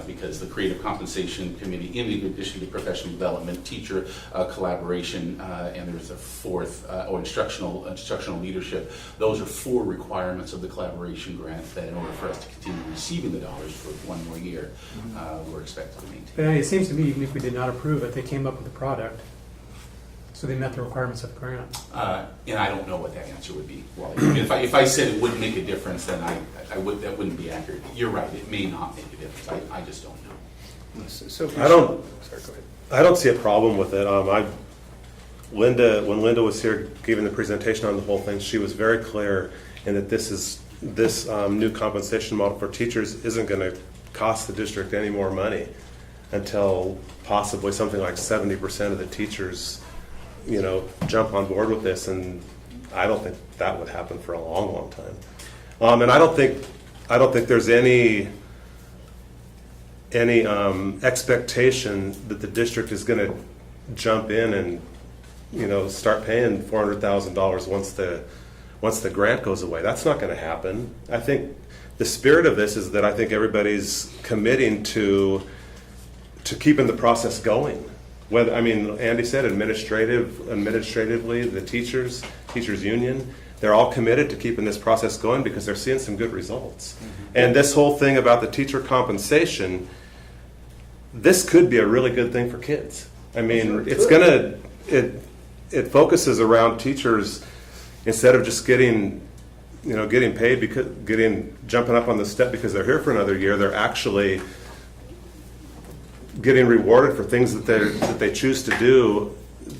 because the Creative Compensation Committee, in addition to professional development, teacher collaboration, and there's a 4th, or instructional leadership. Those are 4 requirements of the collaboration grant that, in order for us to continue receiving the dollars for 1 more year, we're expected to maintain. But it seems to me, even if we did not approve it, they came up with a product. So they met the requirements of the grant. And I don't know what that answer would be. Well, if I said it wouldn't make a difference, then that wouldn't be accurate. You're right; it may not make a difference. I just don't know. So I don't. Sorry, go ahead. I don't see a problem with it. When Linda was here giving the presentation on the whole thing, she was very clear in that this new compensation model for teachers isn't going to cost the district any more money until possibly something like 70% of the teachers, jump on board with this, and I don't think that would happen for a long, long time. And I don't think there's any expectation that the district is going to jump in and start paying $400,000 once the grant goes away. That's not going to happen. I think the spirit of this is that I think everybody's committing to keeping the process going. Andy said administratively, the teachers union, they're all committed to keeping this process going because they're seeing some good results. And this whole thing about the teacher compensation, this could be a really good thing for kids. It focuses around teachers instead of just getting paid jumping up on the step because they're here for another year. They're actually getting rewarded for things that they choose to do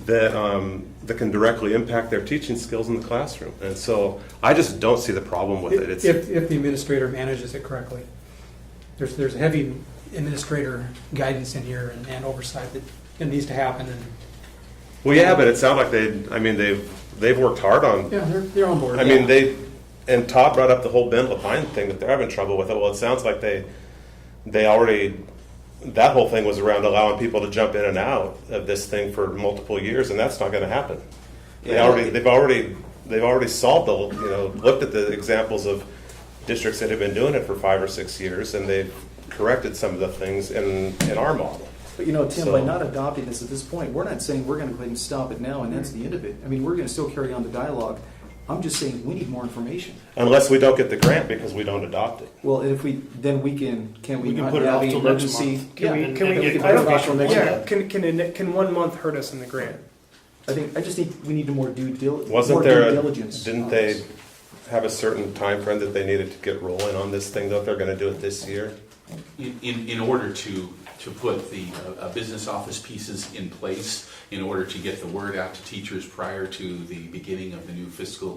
that can directly impact their teaching skills in the classroom. And so I just don't see the problem with it. If the administrator manages it correctly. There's heavy administrator guidance in here and oversight that it needs to happen. Well, yeah, but it sounds like they've worked hard on. Yeah, they're on board. And Todd brought up the whole Ben Lapine thing that they're having trouble with it. Well, it sounds like they already. That whole thing was around allowing people to jump in and out of this thing for multiple years, and that's not going to happen. They've already solved looked at the examples of districts that have been doing it for 5 or 6 years, and they've corrected some of the things in our model. But Tim, by not adopting this at this point, we're not saying we're going to go ahead and stop it now and that's the end of it. We're going to still carry on the dialogue. I'm just saying we need more information. Unless we don't get the grant because we don't adopt it. Well, if we can we can not put it have off the till next emergency? month. Can we And get get clarification clarification next next month? Can 1 month hurt us in the grant? We need more due diligence. Wasn't there? Diligence Didn't on they this. have a certain time frame that they needed to get rolling on this thing? Though if they're going to do it this year. In order to put the business office pieces in place, in order to get the word out to teachers prior to the beginning of the new fiscal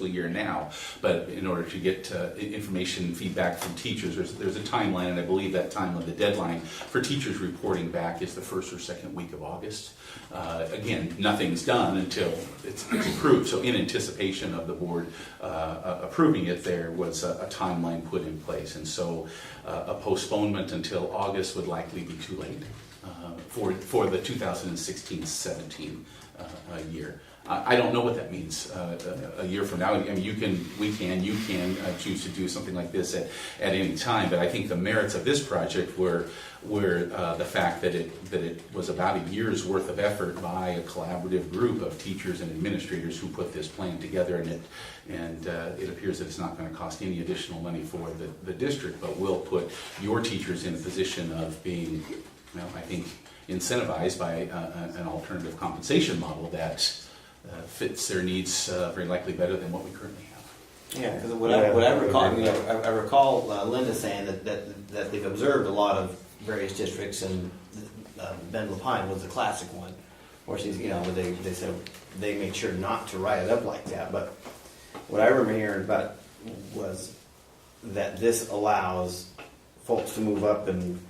year now, but in order to get information feedback from teachers, there's a timeline, and I believe that timeline, the deadline for teachers reporting back is the 1st or 2nd week of August. Again, nothing's done until it's approved. So in anticipation of the board approving it, there was a timeline put in place. And so a postponement until August would likely be too late for the 2016-17 year. I don't know what that means a year from now. You can choose to do something like this at any time. But I think the merits of this project were the fact that it was about a year's worth of effort by a collaborative group of teachers and administrators who put this plan together, and it appears that it's not going to cost any additional money for the district, but will put your teachers in a position of being, I think, incentivized by an alternative compensation model that fits their needs very likely better than what we currently have. Yeah, because what I recall, I recall Linda saying that they've observed a lot of various districts, and Ben Lapine was the classic one, or she's, they said they made sure not to write it up like that. But what I remember hearing about was that this allows folks to move up and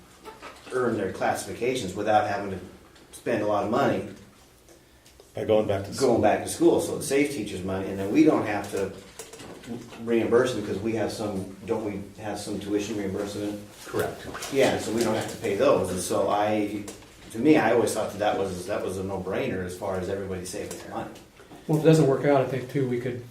earn their classifications without having to spend a lot of money By going back to school. going back to school. So it saves teachers money, and then we don't have to reimburse them because we have don't we have some tuition reimbursement? Correct. Yeah, so we don't have to pay those. And so to me, I always thought that was a no-brainer as far as everybody saving their money. Well, if it doesn't work out, I think too, we could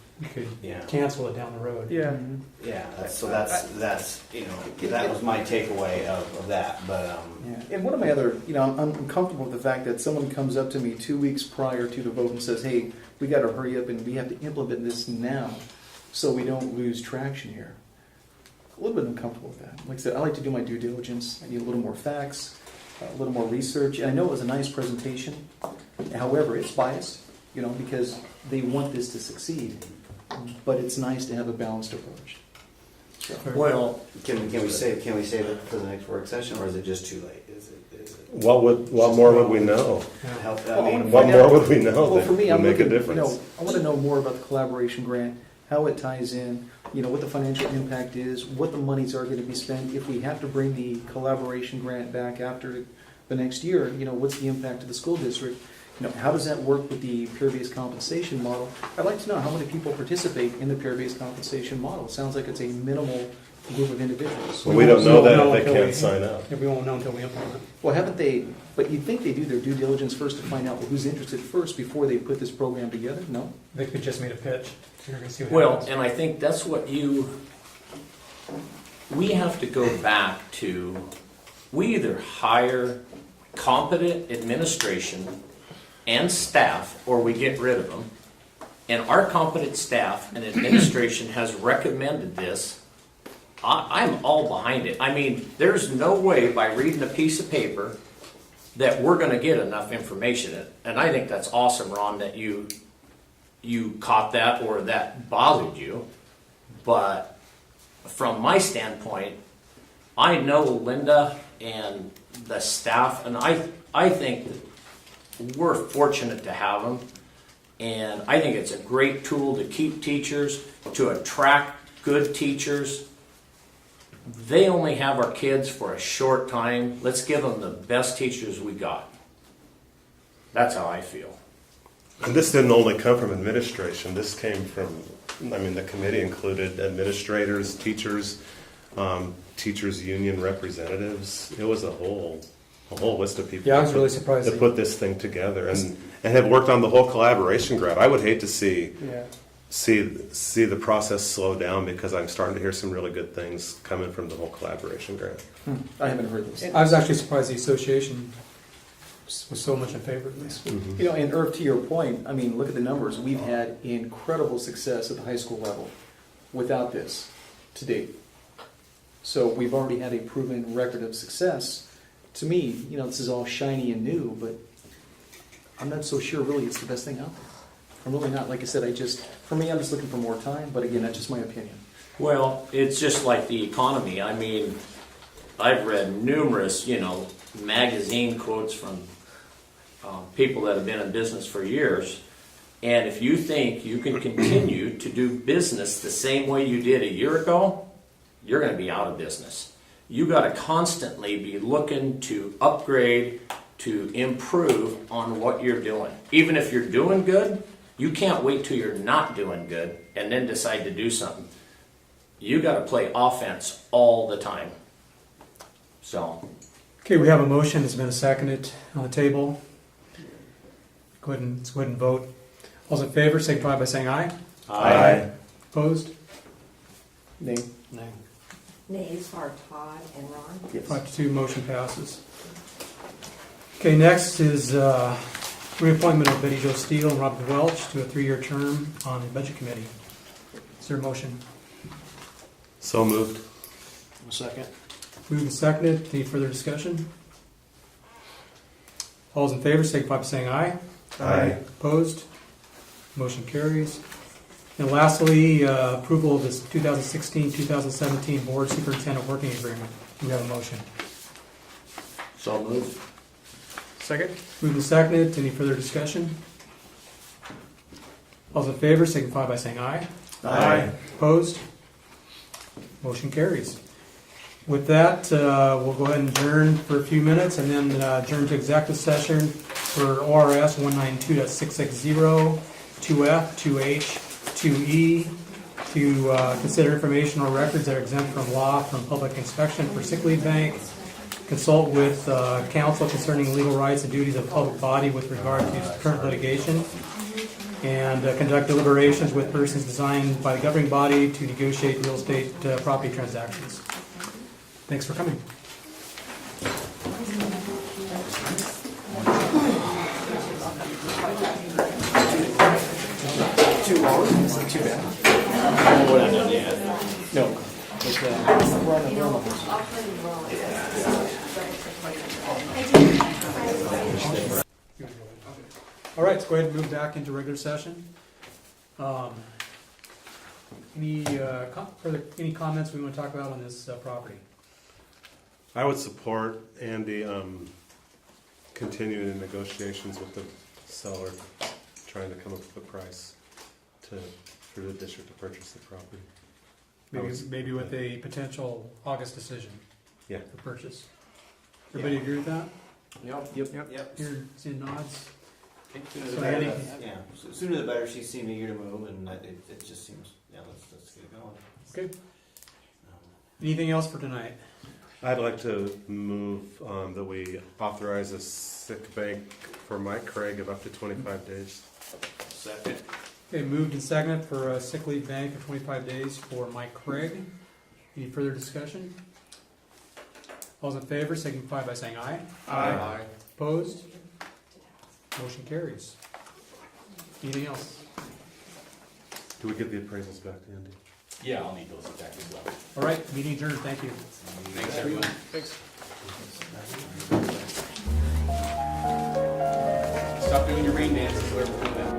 Yeah. cancel it down the road. Yeah. Yeah, that's that was my takeaway of that. But Yeah. And one of my other, I'm comfortable with the fact that someone comes up to me 2 weeks prior to the vote and says, hey, we got to hurry up and we have to implement this now so we don't lose traction here. A little bit uncomfortable with that. Like I said, I like to do my due diligence. I need a little more facts, a little more research. And I know it was a nice presentation. However, it's biased, because they want this to succeed. But it's nice to have a balanced approach. So. Well, can we save it for the next work session, or is it just too late? Is it What more would we know? help? Well, I mean, What more would we know Well, that for me, would I'm make looking, a difference? I want to know more about the collaboration grant, how it ties in, what the financial impact is, what the monies are going to be spent. If we have to bring the collaboration grant back after the next year, what's the impact to the school district? How does that work with the peer-based compensation model? I'd like to know how many people participate in the peer-based compensation model. It sounds like it's a minimal group of individuals. Well, we don't know that won't if they until can't sign up. We won't know until we implement. Well, haven't they, but you'd think they do their due diligence first to find out who's interested first before they put this program together? No? They could just made a pitch. You're going to see what well, happens. and I think that's what we have to go back to, we either hire competent administration and staff, or we get rid of them. And our competent staff and administration has recommended this. I'm all behind it. I mean, there's no way by reading a piece of paper that we're going to get enough information. And I think that's awesome, Ron, that you caught that or that bothered you. But from my standpoint, I know Linda and the staff, and I think that we're fortunate to have them, and I think it's a great tool to keep teachers, to attract good teachers. They only have our kids for a short time. Let's give them the best teachers we got. That's how I feel. And this didn't only come from administration. This came from, the committee included administrators, teachers, teachers union representatives. It was a whole list of people. Yeah, I was really surprised. To put this thing together and have worked on the whole collaboration grant. I would hate to see the process slow down because I'm starting to hear some really good things coming from the whole collaboration grant. I haven't heard this. I was actually surprised the association was so much in favor of this. Mm-hmm. And Irv, to your point, look at the numbers. We've had incredible success at the high school level without this to date. So we've already had a proven record of success. To me, this is all shiny and new, but I'm not so sure really it's the best thing out there. I'm really not. Like I said, I'm just looking for more time, but again, that's just my opinion. Well, it's just like the economy. I've read numerous, magazine quotes from people that have been in business for years. And if you think you can continue to do business the same way you did a year ago, you're going to be out of business. You got to constantly be looking to upgrade, to improve on what you're doing. Even if you're doing good, you can't wait till you're not doing good and then decide to do something. You got to play offense all the time. So, Okay, we have a motion. It's been seconded on the table. Let's go ahead and vote. All those in favor, signify by saying aye. Aye. Opposed? Nay. Nay. Nays are Todd and Ron. Yes. 5-2, motion passes. Okay, next is reappointment of Betty Jo Steele and Robert Welch to a 3-year term on the Budget Committee. Is there a motion? So moved. A second. Moved and seconded. Any further discussion? All those in favor, signify by saying aye. Aye. Opposed? Motion carries. And lastly, approval of this 2016-2017 Board Superintendent Working Agreement. Do we have a motion? so moved. Second? Moved and seconded. Any further discussion? All those in favor signify by saying aye. Aye. Opposed? Motion carries. With that, we'll go ahead and adjourn for a few minutes and then adjourn to executive session for ORS 192.660, 2F, 2H, 2E, to consider information or records that are exempt from law from public inspection for sick leave bank, consult with counsel concerning legal rights and duties of public body with regard to current litigation, and conduct deliberations with persons designed by the governing body to negotiate real estate property transactions. Thanks for coming. Too long? Isn't too bad. We're not done yet. No. But, we're on the All right, let's go ahead and move back into regular session. Any comments we want to talk about on this property? I would support Andy continuing in negotiations with the seller, trying to come up with a price for the district to purchase the property. Maybe with a potential August decision. Yeah. For purchase. Everybody agree with that? Yep. Yep. Here, seeing nods. Sooner the So better. Andy- Yeah, sooner the better. She seemed eager to move, and it just seems, let's get it going. Okay. Anything else for tonight? I'd like to move that we authorize a sick bank for Mike Craig of up to 25 days. Second. Okay, moved and seconded for a sick leave bank of 25 days for Mike Craig. Any further discussion? All those in favor signify by saying aye. Aye. Opposed? Motion carries. Anything else? Do we get the appraisals back to Andy? Yeah, I'll need those back as well. All right, meeting adjourned. Thank you. Thanks, everyone. Thanks. Stop doing your rain dances, whoever doing that.